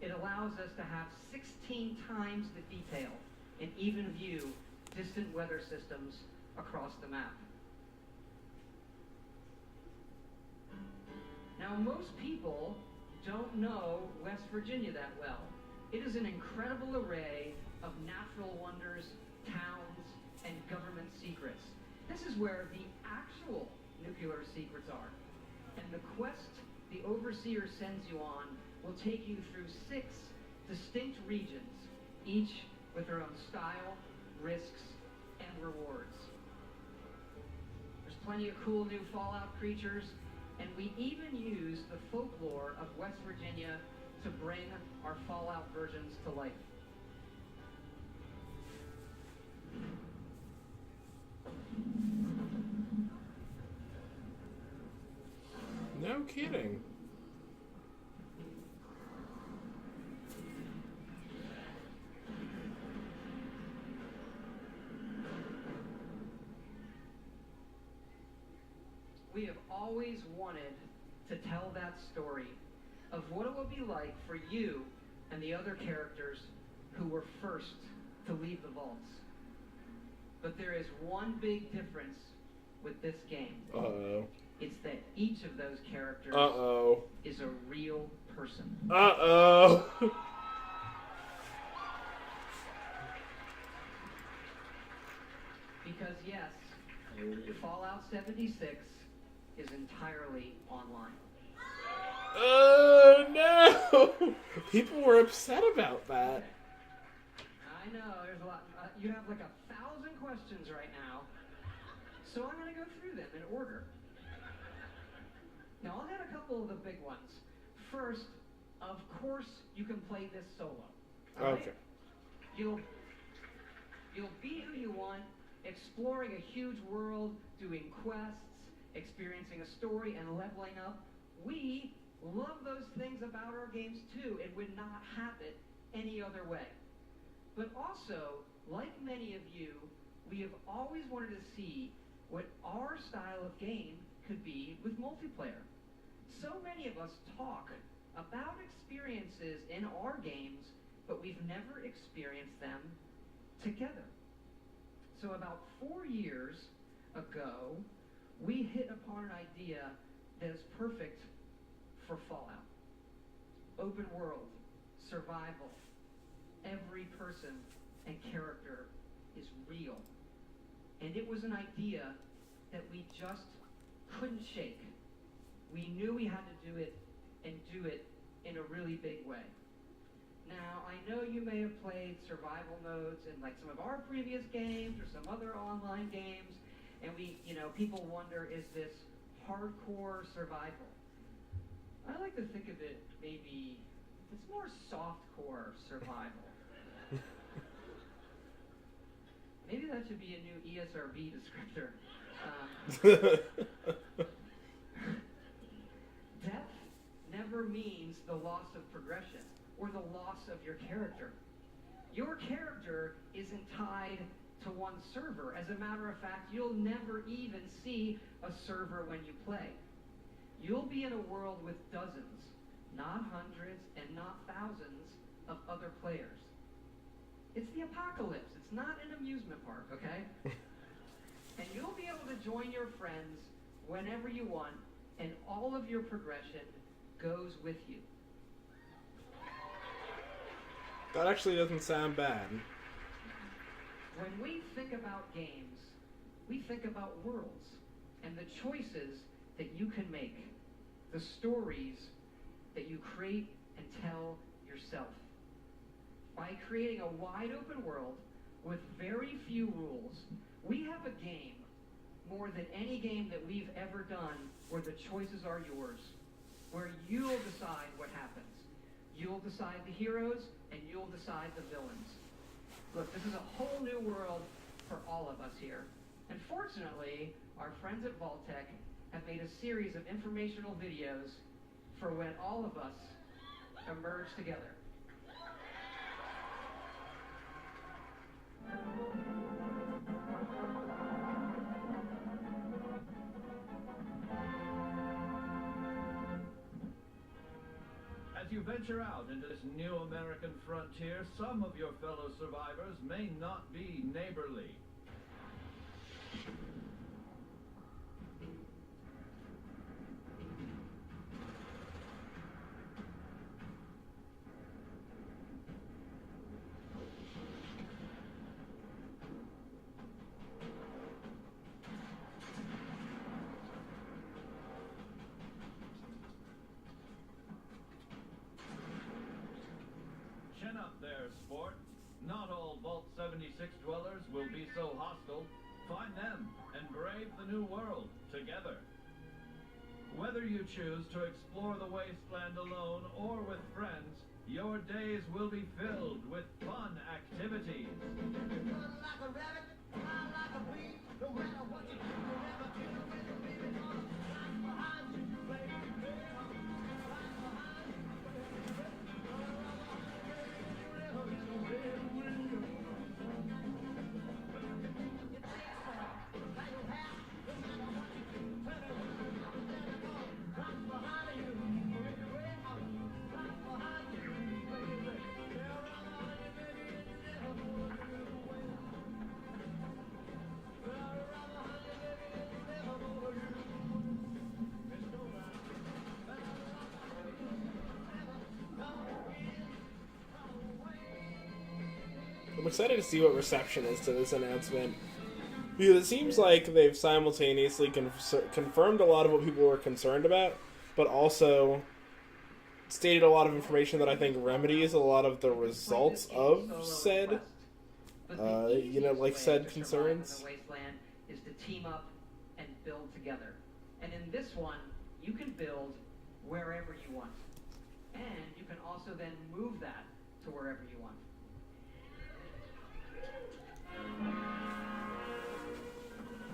It allows us to have 16 times the detail and even view distant weather systems across the map. Now, most people don't know West Virginia that well. It is an incredible array of natural wonders, towns, and government secrets. This is where the actual nuclear secrets are. And the quest the Overseer sends you on will take you through 6 distinct regions, each with their own style, risks, and rewards. There's plenty of cool new Fallout creatures, and we even use the folklore of West Virginia to bring our Fallout versions to life. No kidding. We have always wanted to tell that story of what it would be like for you and the other characters who were first to leave the vaults. But there is one big difference with this game. Uh-oh. It's that each of those characters is a real person. Uh-oh. Because yes, Fallout 76 is entirely online. Oh, no! People were upset about that. I know, there's a lot. You have like 1,000 questions right now. So I'm going to go through them in order. Now, I'll hit a couple of the big ones. First, of course, you can play this solo. All right? Okay. You'll be who you want, exploring a huge world, doing quests, experiencing a story, and leveling up. We love those things about our games too, and would not have it any other way. But also, like many of you, we have always wanted to see what our style of game could be with multiplayer. So many of us talk about experiences in our games, but we've never experienced them together. So about 4 years ago, we hit upon an idea that is perfect for Fallout. Open world, survival, every person and character is real. And it was an idea that we just couldn't shake. We knew we had to do it, and do it in a really big way. Now, I know you may have played survival modes in like some of our previous games or some other online games, and people wonder, is this hardcore survival? I like to think of it maybe, it's more softcore survival. Maybe that should be a new ESRB descriptor. Death never means the loss of progression or the loss of your character. Your character isn't tied to one server. As a matter of fact, you'll never even see a server when you play. You'll be in a world with dozens, not hundreds and not thousands of other players. It's the apocalypse. It's not an amusement park, okay? And you'll be able to join your friends whenever you want, and all of your progression goes with you. That actually doesn't sound bad. When we think about games, we think about worlds and the choices that you can make, the stories that you create and tell yourself. By creating a wide open world with very few rules, we have a game more than any game that we've ever done where the choices are yours, where you'll decide what happens. You'll decide the heroes and you'll decide the villains. Look, this is a whole new world for all of us here. And fortunately, our friends at Vaultec have made a series of informational videos for when all of us emerge together. As you venture out into this new American frontier, some of your fellow survivors may not be neighborly. Chin up there, sport. Not all Vault 76 dwellers will be so hostile. Find them and brave the new world together. Whether you choose to explore the wasteland alone or with friends, your days will be filled with fun activities. I'm excited to see what reception is to this announcement, because it seems like they've simultaneously confirmed a lot of what people were concerned about, but also stated a lot of information that I think remedies a lot of the results of said, said concerns. The wasteland is to team up and build together. And in this one, you can build wherever you want. And you can also then move that to wherever you want.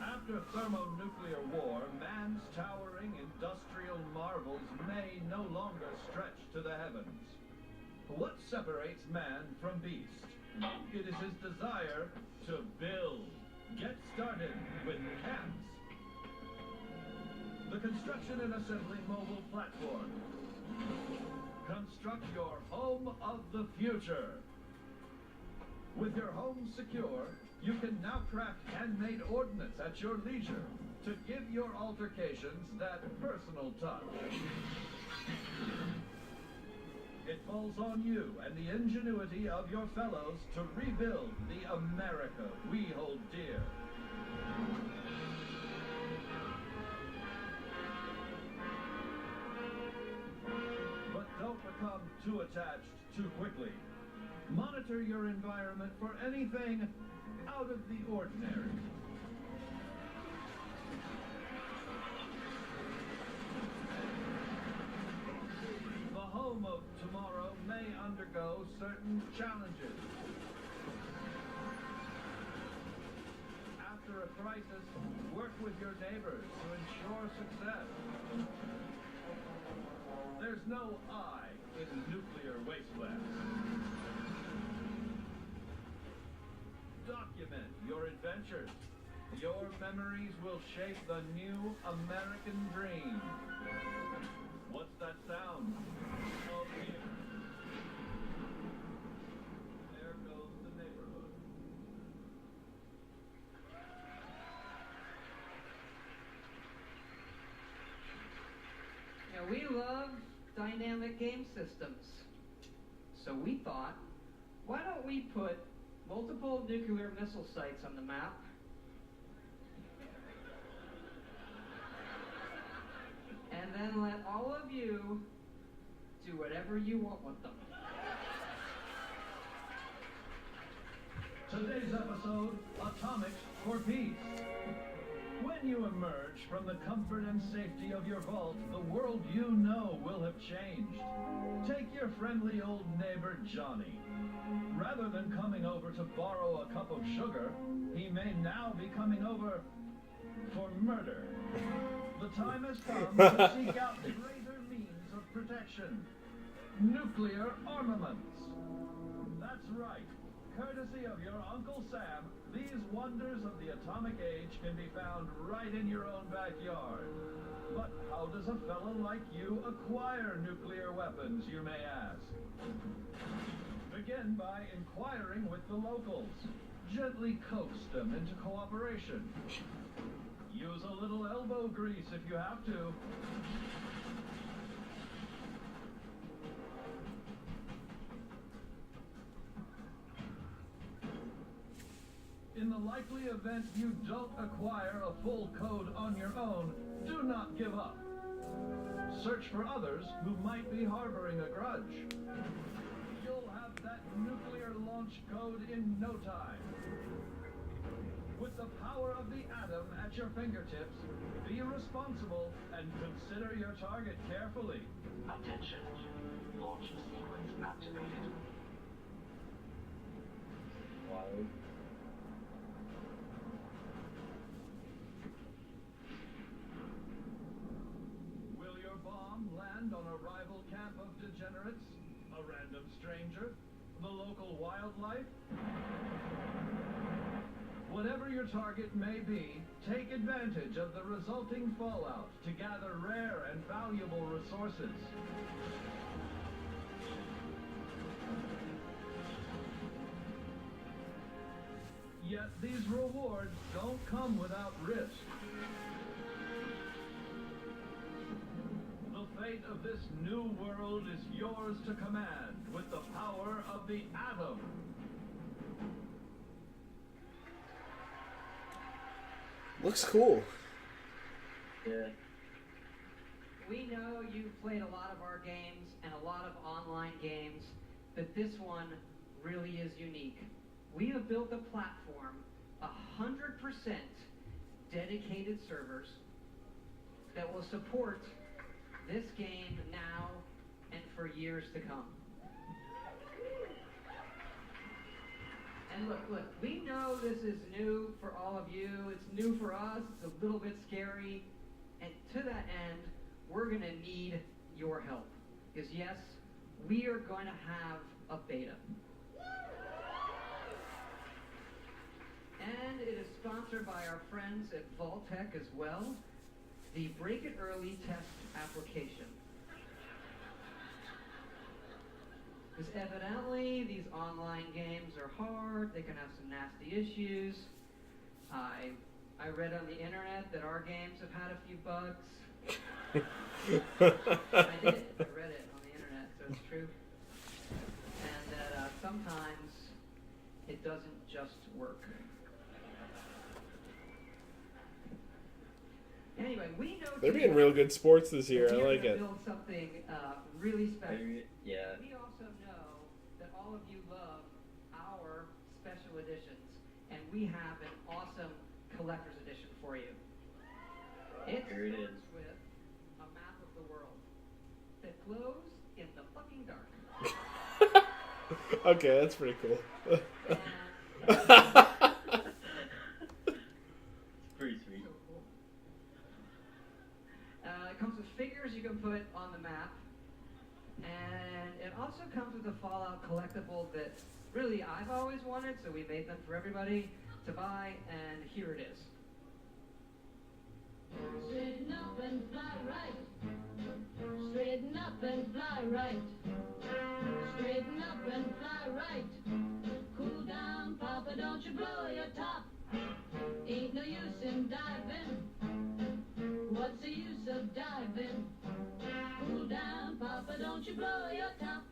After thermonuclear war, man's towering industrial marvels may no longer stretch to the heavens. What separates man from beast? It is his desire to build. Get started with CAMS, the Construction and Assembly Mobile Platform. Construct your home of the future. With your home secure, you can now craft handmade ordnance at your leisure to give your altercations that personal touch. It falls on you and the ingenuity of your fellows to rebuild the America we hold dear. But don't become too attached too quickly. Monitor your environment for anything out of the ordinary. The home of tomorrow may undergo certain challenges. After a crisis, work with your neighbors to ensure success. There's no I in nuclear wasteland. Document your adventures. Your memories will shape the new American dream. What's that sound? Oh, here. There goes the neighborhood. We love dynamic game systems. So we thought, why don't we put multiple nuclear missile sites on the map? And then let all of you do whatever you want with them. Today's episode, Atomics for Peace. When you emerge from the comfort and safety of your vault, the world you know will have changed. Take your friendly old neighbor Johnny. Rather than coming over to borrow a cup of sugar, he may now be coming over for murder. The time has come to seek out greater means of protection. Nuclear armaments. That's right. Courtesy of your Uncle Sam, these wonders of the atomic age can be found right in your own backyard. But how does a fellow like you acquire nuclear weapons, you may ask? Begin by inquiring with the locals. Gently coax them into cooperation. Use a little elbow grease if you have to. In the likely event you don't acquire a full code on your own, do not give up. Search for others who might be harboring a grudge. You'll have that nuclear launch code in no time. With the power of the atom at your fingertips, be responsible and consider your target carefully. Attention. Launch sequence activated. Wild. Will your bomb land on a rival camp of degenerates? A random stranger? The local wildlife? Whatever your target may be, take advantage of the resulting fallout to gather rare and valuable resources. Yet these rewards don't come without risk. The fate of this new world is yours to command with the power of the atom. Looks cool. Yeah. We know you've played a lot of our games and a lot of online games, but this one really is unique. We have built a platform, 100% dedicated servers that will support this game now and for years to come. And look, we know this is new for all of you. It's new for us. It's a little bit scary. And to that end, we're going to need your help. Because yes, we are going to have a beta. And it is sponsored by our friends at Vault-Tec as well, the Break It Early test application. Because evidently these online games are hard, they can have some nasty issues. I read on the internet that our games have had a few bugs. I read it on the internet, so it's true. And that sometimes it doesn't just work. Anyway, we know they're being real good sports this year. I like it. Build something really special. Yeah. We also know that all of you love our special editions, and we have an awesome collector's edition for you. It starts with a map of the world that glows in the fucking dark. Okay, that's pretty cool. Pretty sweet. It comes with figures you can put on the map, and it also comes with a Fallout collectible that really I've always wanted, so we made them for everybody to buy, and here it is. Straighten up and fly right. Straighten up and fly right. Straighten up and fly right. Cool down, Papa, don't you blow your top. Ain't no use in diving. What's the use of diving? Cool down, Papa, don't you blow your top.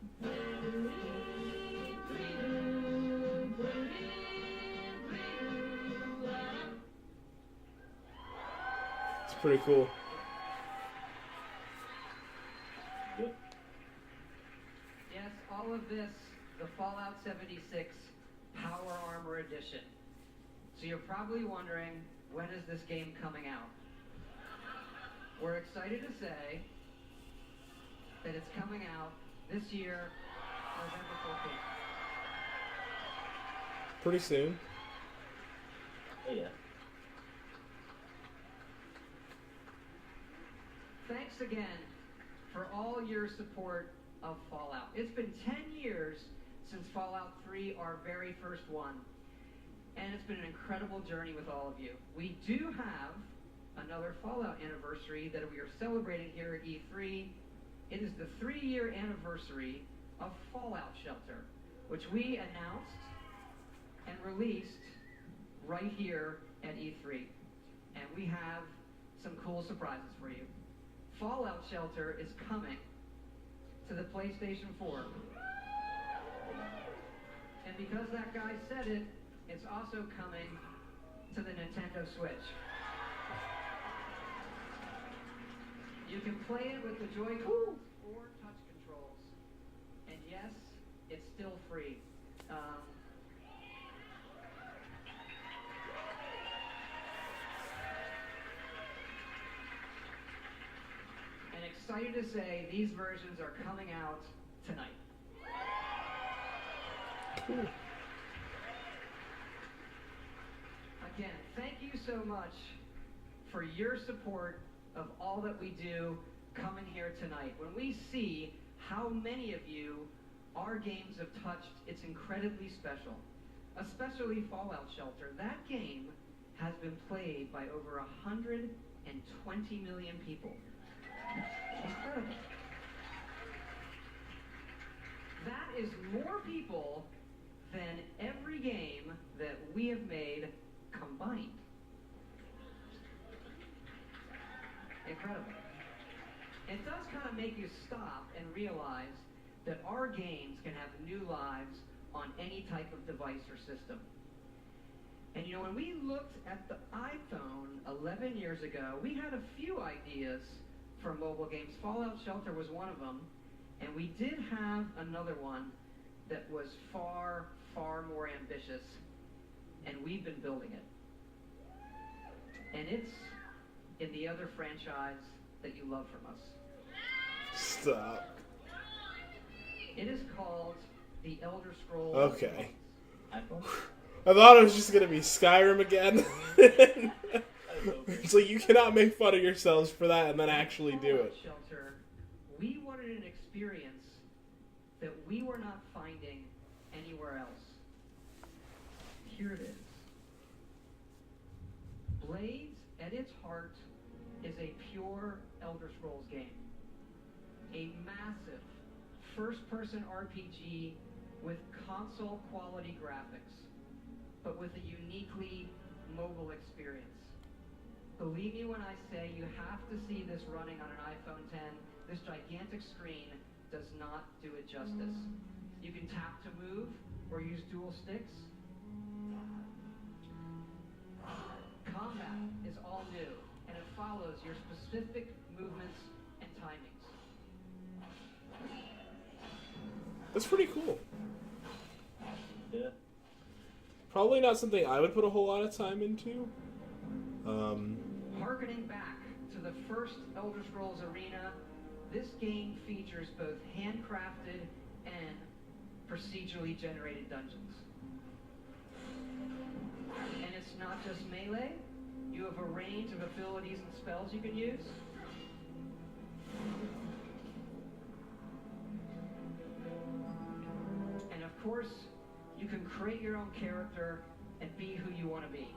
pretty cool. Yes, all of this, the Fallout 76 Power Armor Edition. So you're probably wondering, when is this game coming out? We're excited to say that it's coming out this year, November 14th. Pretty soon. Oh, yeah. Thanks again for all your support of Fallout. It's been 10 years since Fallout 3, our very first one. And it's been an incredible journey with all of you. We do have another Fallout anniversary that we are celebrating here at E3. It is the 3-year anniversary of Fallout Shelter, which we announced and released right here at E3. And we have some cool surprises for you. Fallout Shelter is coming to the PlayStation 4. And because that guy said it, it's also coming to the Nintendo Switch. You can play it with the Joy-Cons or touch controls. And yes, it's still free. And excited to say these versions are coming out tonight. Cool. Again, thank you so much for your support of all that we do coming here tonight. When we see how many of you our games have touched, it's incredibly special. Especially Fallout Shelter. That game has been played by over 120 million people. Incredible. That is more people than every game that we have made combined. Incredible. It does kind of make you stop and realize that our games can have new lives on any type of device or system. And you know, when we looked at the iPhone 11 years ago, we had a few ideas for mobile games. Fallout Shelter was one of them, and we did have another one that was far, far more ambitious, and we've been building it. And it's in the other franchise that you love from us. Stop. It is called The Elder Scrolls. Okay. I thought it was just gonna be Skyrim again. It's like, you cannot make fun of yourselves for that and then actually do it. Shelter, we wanted an experience that we were not finding anywhere else. Here it is. Blades, at its heart, is a pure Elder Scrolls game. A massive first-person RPG with console-quality graphics, but with a uniquely mobile experience. Believe me when I say you have to see this running on an iPhone X. This gigantic screen does not do it justice. You can tap to move or use dual sticks. Combat is all new, and it follows your specific movements and timings. That's pretty cool. Yeah. Probably not something I would put a whole lot of time into. Harkening back to the first Elder Scrolls Arena, this game features both handcrafted and procedurally generated dungeons. And it's not just melee. You have a range of abilities and spells you can use. And of course, you can create your own character and be who you want to be.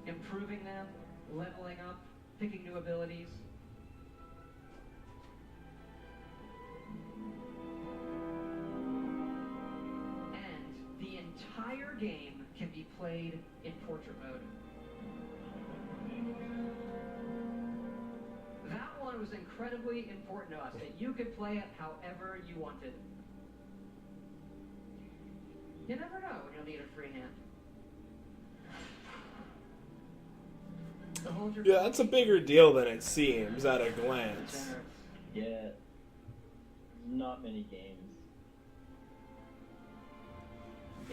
Improving them, leveling up, picking new abilities. And the entire game can be played in portrait mode. That one was incredibly important to us, that you could play it however you wanted. You never know when you'll need a free hand. Yeah, that's a bigger deal than it seems at a glance. Yeah, not many games.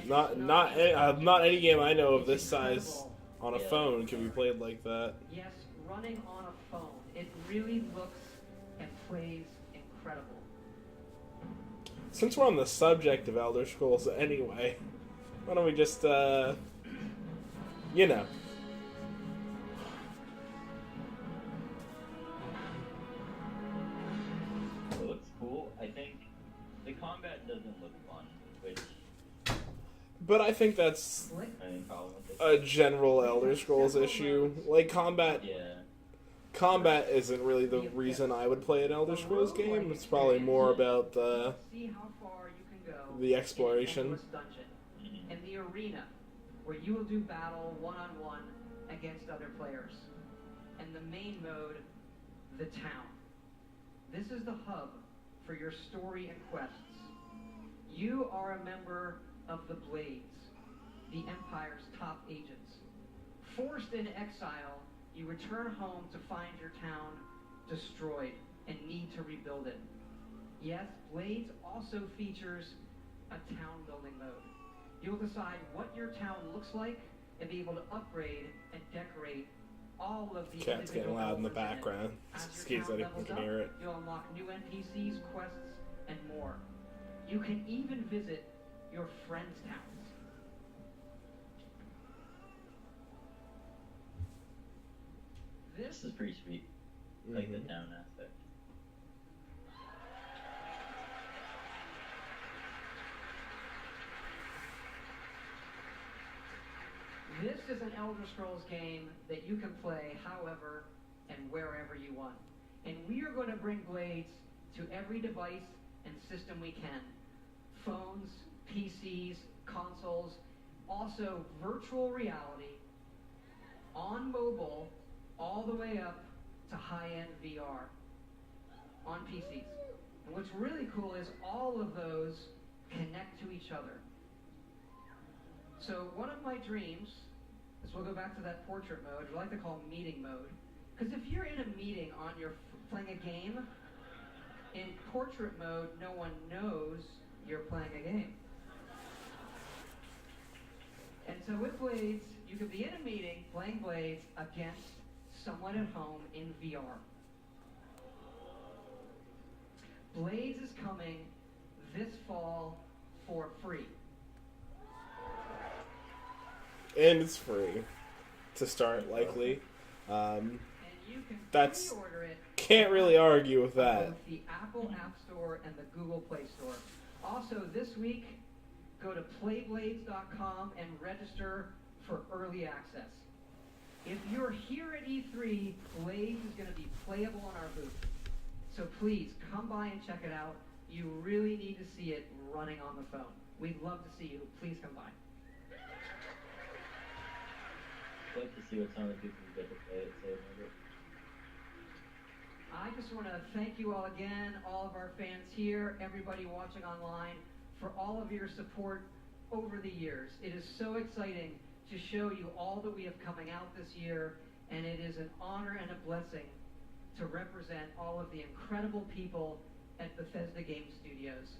Not any game I know of this size on a phone can be played like that. Yes, running on a phone. It really looks and plays incredible. Since we're on the subject of Elder Scrolls anyway, why don't we just, you know. It looks cool. I think the combat doesn't look fun, which... But I think that's a general Elder Scrolls issue. Like, combat isn't really the reason I would play an Elder Scrolls game. It's probably more about the exploration. In the arena, where you will do battle one-on-one against other players. And the main mode, the town. This is the hub for your story and quests. You are a member of the Blades, the Empire's top agents. Forced into exile, you return home to find your town destroyed and need to rebuild it. Yes, Blades also features a town building mode. You'll decide what your town looks like and be able to upgrade and decorate all of the Cat's getting loud in the background. Excuse me, I can hear it. You'll unlock new NPCs, quests, and more. You can even visit your friends' towns. This is pretty sweet. Like the town aspect. This is an Elder Scrolls game that you can play however and wherever you want. And we are going to bring Blades to every device and system we can. Phones, PCs, consoles, also virtual reality, on mobile, all the way up to high-end VR on PCs. And what's really cool is all of those connect to each other. So one of my dreams is we'll go back to that portrait mode, we like to call meeting mode. Because if you're in a meeting on your playing a game, in portrait mode, no one knows you're playing a game. And so with Blades, you can be in a meeting playing Blades against someone at home in VR. Blades is coming this fall for free. And it's free to start, likely. That's can't really argue with that. Both the Apple App Store and the Google Play Store. Also, this week, go to playblades.com and register for early access. If you're here at E3, Blades is going to be playable on our booth. So please, come by and check it out. You really need to see it running on the phone. We'd love to see you. Please come by. I'd like to see what some of the people who get to play it say about it. I just want to thank you all again, all of our fans here, everybody watching online, for all of your support over the years. It is so exciting to show you all that we have coming out this year, and it is an honor and a blessing to represent all of the incredible people at Bethesda Game Studios.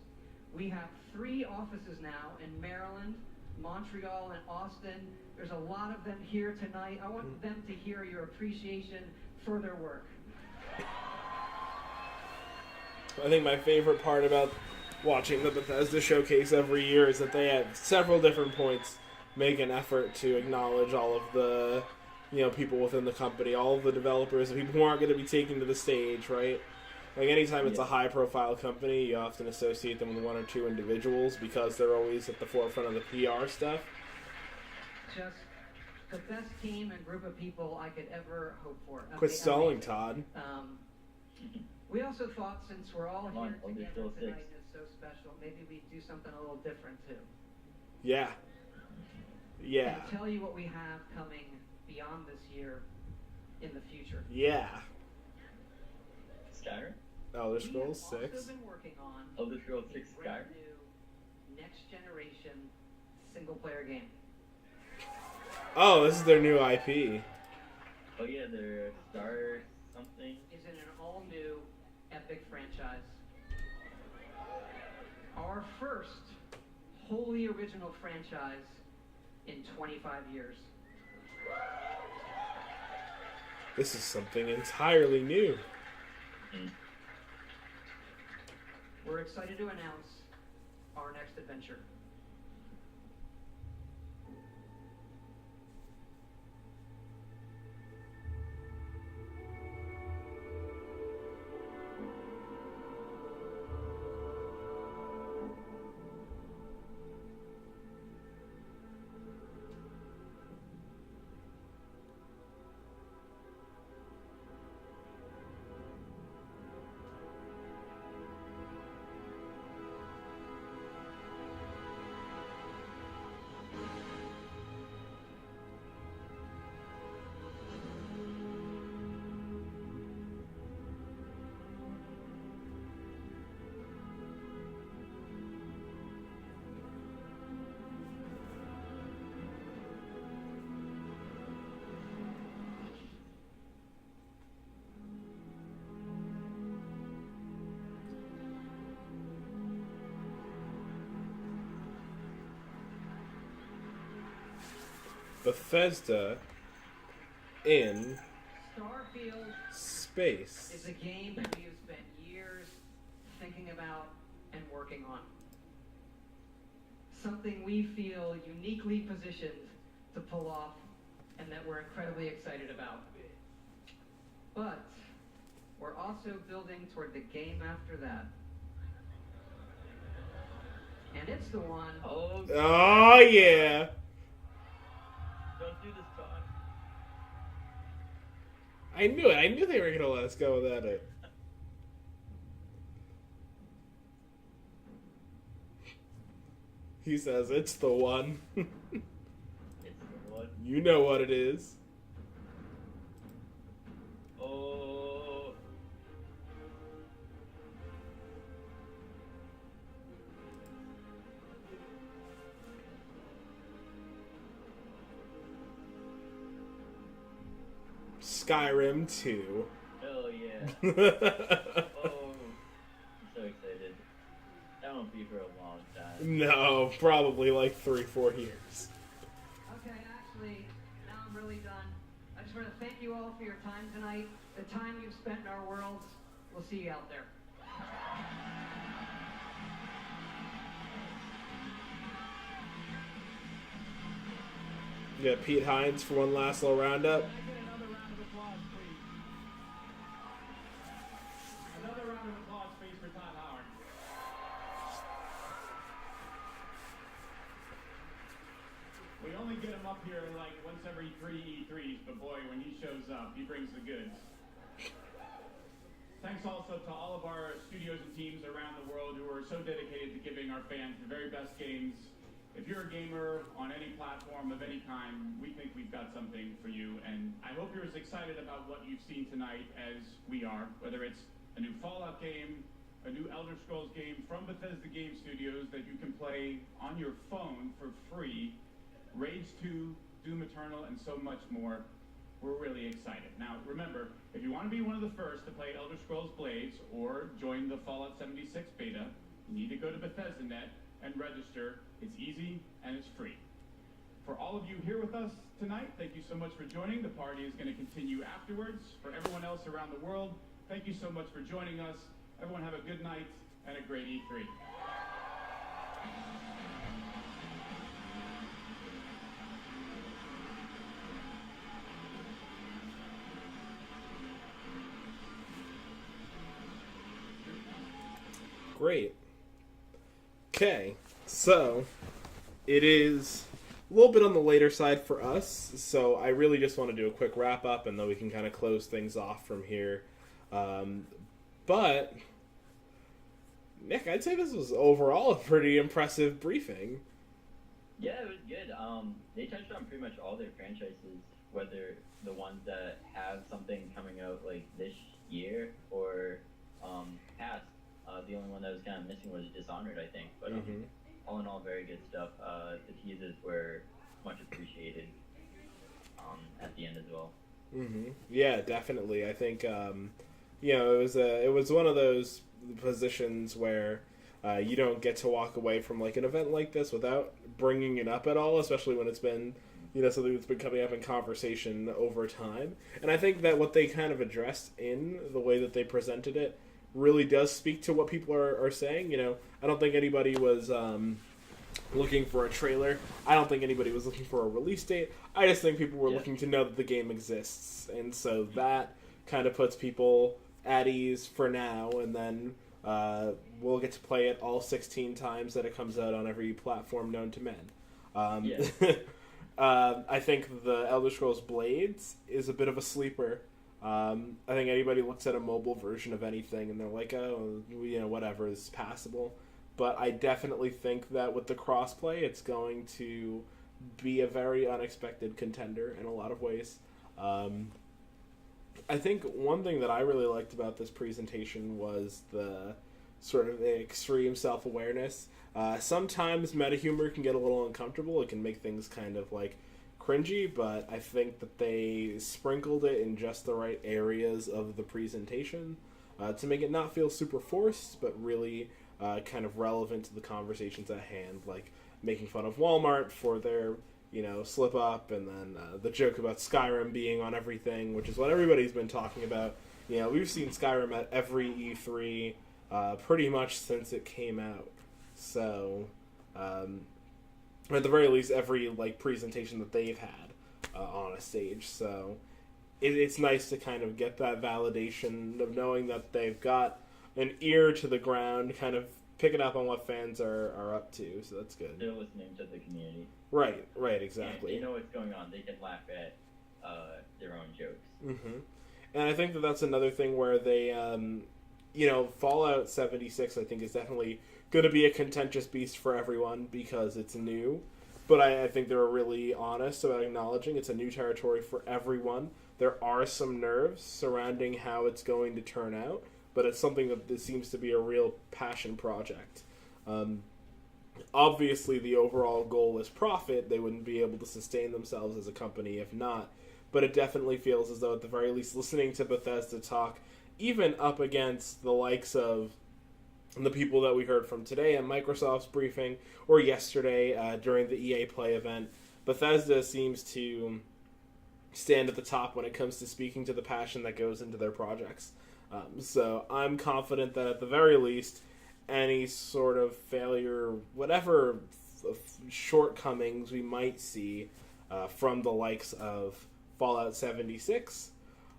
We have 3 offices now in Maryland, Montreal, and Austin. There's a lot of them here tonight. I want them to hear your appreciation for their work. I think my favorite part about watching the Bethesda showcase every year is that they at several different points make an effort to acknowledge all of the, people within the company, all of the developers, the people who aren't going to be taken to the stage, right? Like, anytime it's a high-profile company, you often associate them with 1 or 2 individuals because they're always at the forefront of the PR stuff. Just the best team and group of people I could ever hope for. Quit stalling, Todd. We also thought, since we're all here together tonight and it's so special, maybe we'd do something a little different too. Yeah. Yeah. And tell you what we have coming beyond this year in the future. Yeah. Skyrim? Elder Scrolls 6. We have also been working on Elder Scrolls 6 a Skyrim? brand new next-generation single-player game. Oh, this is their new IP. Oh yeah, their Star something is in an all-new epic franchise. Our first wholly original franchise in 25 years. This is something entirely new. We're excited to announce our next adventure. Bethesda in Starfield space. is a game that we have spent years thinking about and working on. Something we feel uniquely positioned to pull off and that we're incredibly excited about. But we're also building toward the game after that. And it's the one... Oh yeah. Don't do this, Todd. I knew it. I knew they were going to let us go without it. He says, it's the one. It's the one. You know what it is. Oh. Skyrim 2. Hell yeah. Oh. I'm so excited. That won't be for a long time. No, probably like 3-4 years. Okay, actually, now I'm really done. I just want to thank you all for your time tonight, the time you've spent in our worlds. We'll see you out there. You got Pete Hines for one last little roundup. Another round of applause, please, for Todd Howard. We only get him up here like once every 3 E3s, but boy, when he shows up, he brings the goods. Thanks also to all of our studios and teams around the world who are so dedicated to giving our fans the very best games. If you're a gamer on any platform of any kind, we think we've got something for you, and I hope you're as excited about what you've seen tonight as we are, whether it's a new Fallout game, a new Elder Scrolls game from Bethesda Game Studios that you can play on your phone for free, Rage 2, Doom Eternal, and so much more. We're really excited. Now, remember, if you want to be one of the first to play Elder Scrolls Blades or join the Fallout 76 beta, you need to go to Bethesda.net and register. It's easy and it's free. For all of you here with us tonight, thank you so much for joining. The party is going to continue afterwards. For everyone else around the world, thank you so much for joining us. Everyone have a good night and a great E3. Great. Okay, so it is a little bit on the later side for us, so I really just want to do a quick wrap up and then we can kind of close things off from here. But Nick, I'd say this was overall a pretty impressive briefing. Yeah, it was good. They touched on pretty much all their franchises, whether the ones that have something coming out like this year or past. The only one that was kind of missing was Dishonored, I think. But all in all, very good stuff. The teasers were much appreciated at the end as well. Yeah, definitely. I think it was one of those positions where you don't get to walk away from like an event like this without bringing it up at all, especially when it's been something that's been coming up in conversation over time. And I think that what they kind of addressed in the way that they presented it really does speak to what people are saying. I don't think anybody was looking for a trailer. I don't think anybody was looking for a release date. I just think people were looking to know that the game exists. And so that kind of puts people at ease for now, and then we'll get to play it all 16 times that it comes out on every platform known to men. I think the Elder Scrolls Blades is a bit of a sleeper. I think anybody looks at a mobile version of anything and they're like, oh, whatever, this is passable. But I definitely think that with the crossplay, it's going to be a very unexpected contender in a lot of ways. I think one thing that I really liked about this presentation was the sort of extreme self-awareness. Sometimes meta humor can get a little uncomfortable. It can make things kind of like cringy, but I think that they sprinkled it in just the right areas of the presentation to make it not feel super forced, but really kind of relevant to the conversations at hand, like making fun of Walmart for their slip up, and then the joke about Skyrim being on everything, which is what everybody's been talking about. We've seen Skyrim at every E3 pretty much since it came out. So, at the very least, every presentation that they've had on a stage. So, it's nice to kind of get that validation of knowing that they've got an ear to the ground, kind of picking up on what fans are up to. So that's good. They're listening to the community. Right, exactly. And they know what's going on. They can laugh at their own jokes. Mm-hmm. And I think that that's another thing where they, Fallout 76, I think, is definitely going to be a contentious beast for everyone because it's new. But I think they were really honest about acknowledging it's a new territory for everyone. There are some nerves surrounding how it's going to turn out, but it's something that seems to be a real passion project. Obviously, the overall goal is profit. They wouldn't be able to sustain themselves as a company if not. But it definitely feels as though, at the very least, listening to Bethesda talk, even up against the likes of the people that we heard from today at Microsoft's briefing, or yesterday during the EA Play event, Bethesda seems to stand at the top when it comes to speaking to the passion that goes into their projects. So I'm confident that at the very least, any sort of failure, whatever shortcomings we might see from the likes of Fallout 76,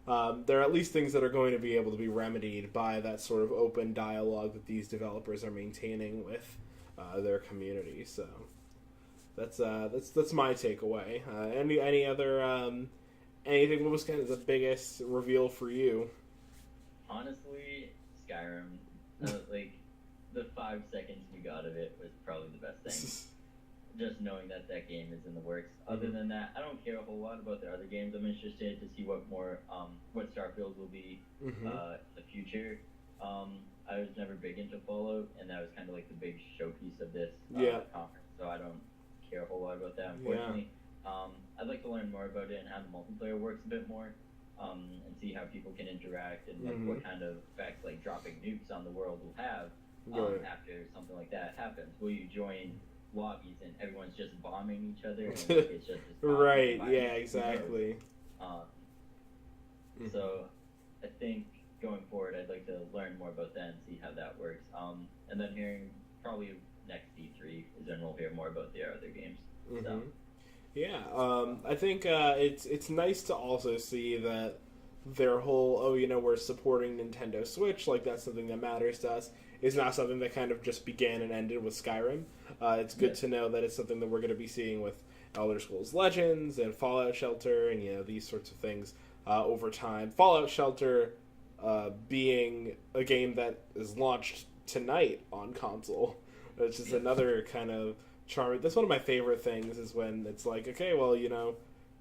there are at least things that are going to be able to be remedied by that sort of open dialogue that these developers are maintaining with their community. So that's my takeaway. Any other anything? What was kind of the biggest reveal for you? Honestly, Skyrim. The 5 seconds we got of it was probably the best thing. Just knowing that game is in the works. Other than that, I don't care a whole lot about the other games. I'm interested to see what Starfield will be in the future. I was never big into Fallout, and that was kind of like the big showpiece of this conference. So I don't care a whole lot about that, unfortunately. I'd like to learn more about it and how the multiplayer works a bit more. And see how people can interact and what kind of effects dropping nukes on the world will have after something like that happens. Will you join lobbies and everyone's just bombing each other? And it's just right, yeah, exactly. So I think going forward, I'd like to learn more about that and see how that works. And then hearing probably next E3 is when we'll hear more about their other games. So. Yeah, I think it's nice to also see that their whole, we're supporting Nintendo Switch, that's something that matters to us, is not something that kind of just began and ended with Skyrim. It's good to know that it's something that we're going to be seeing with Elder Scrolls Legends and Fallout Shelter and, these sorts of things over time. Fallout Shelter being a game that is launched tonight on console, which is another kind of charming. That's one of my favorite things is when it's like, okay, well,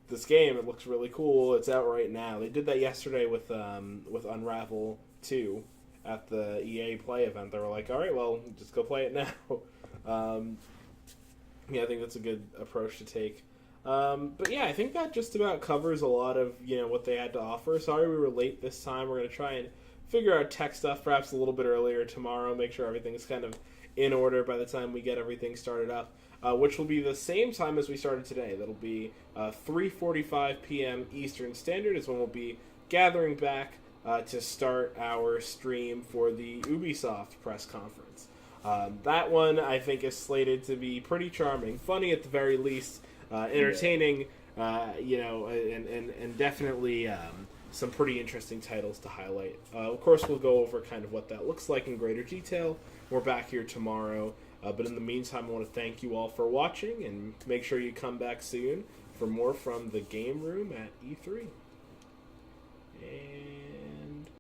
this game, it looks really cool. It's out right now. They did that yesterday with Unravel 2 at the EA Play event. They were like, all right, well, just go play it now. I think that's a good approach to take. But yeah, I think that just about covers a lot of what they had to offer. Sorry we were late this time. We're going to try and figure out tech stuff perhaps a little bit earlier tomorrow. Make sure everything's kind of in order by the time we get everything started up, which will be the same time as we started today. That'll be 3:45 p.m. Eastern Standard is when we'll be gathering back to start our stream for the Ubisoft press conference. That one I think is slated to be pretty charming, funny at the very least, entertaining, and definitely some pretty interesting titles to highlight. Of course, we'll go over kind of what that looks like in greater detail. We're back here tomorrow, but in the meantime, I want to thank you all for watching, and make sure you come back soon for more from the Game Room at E3. And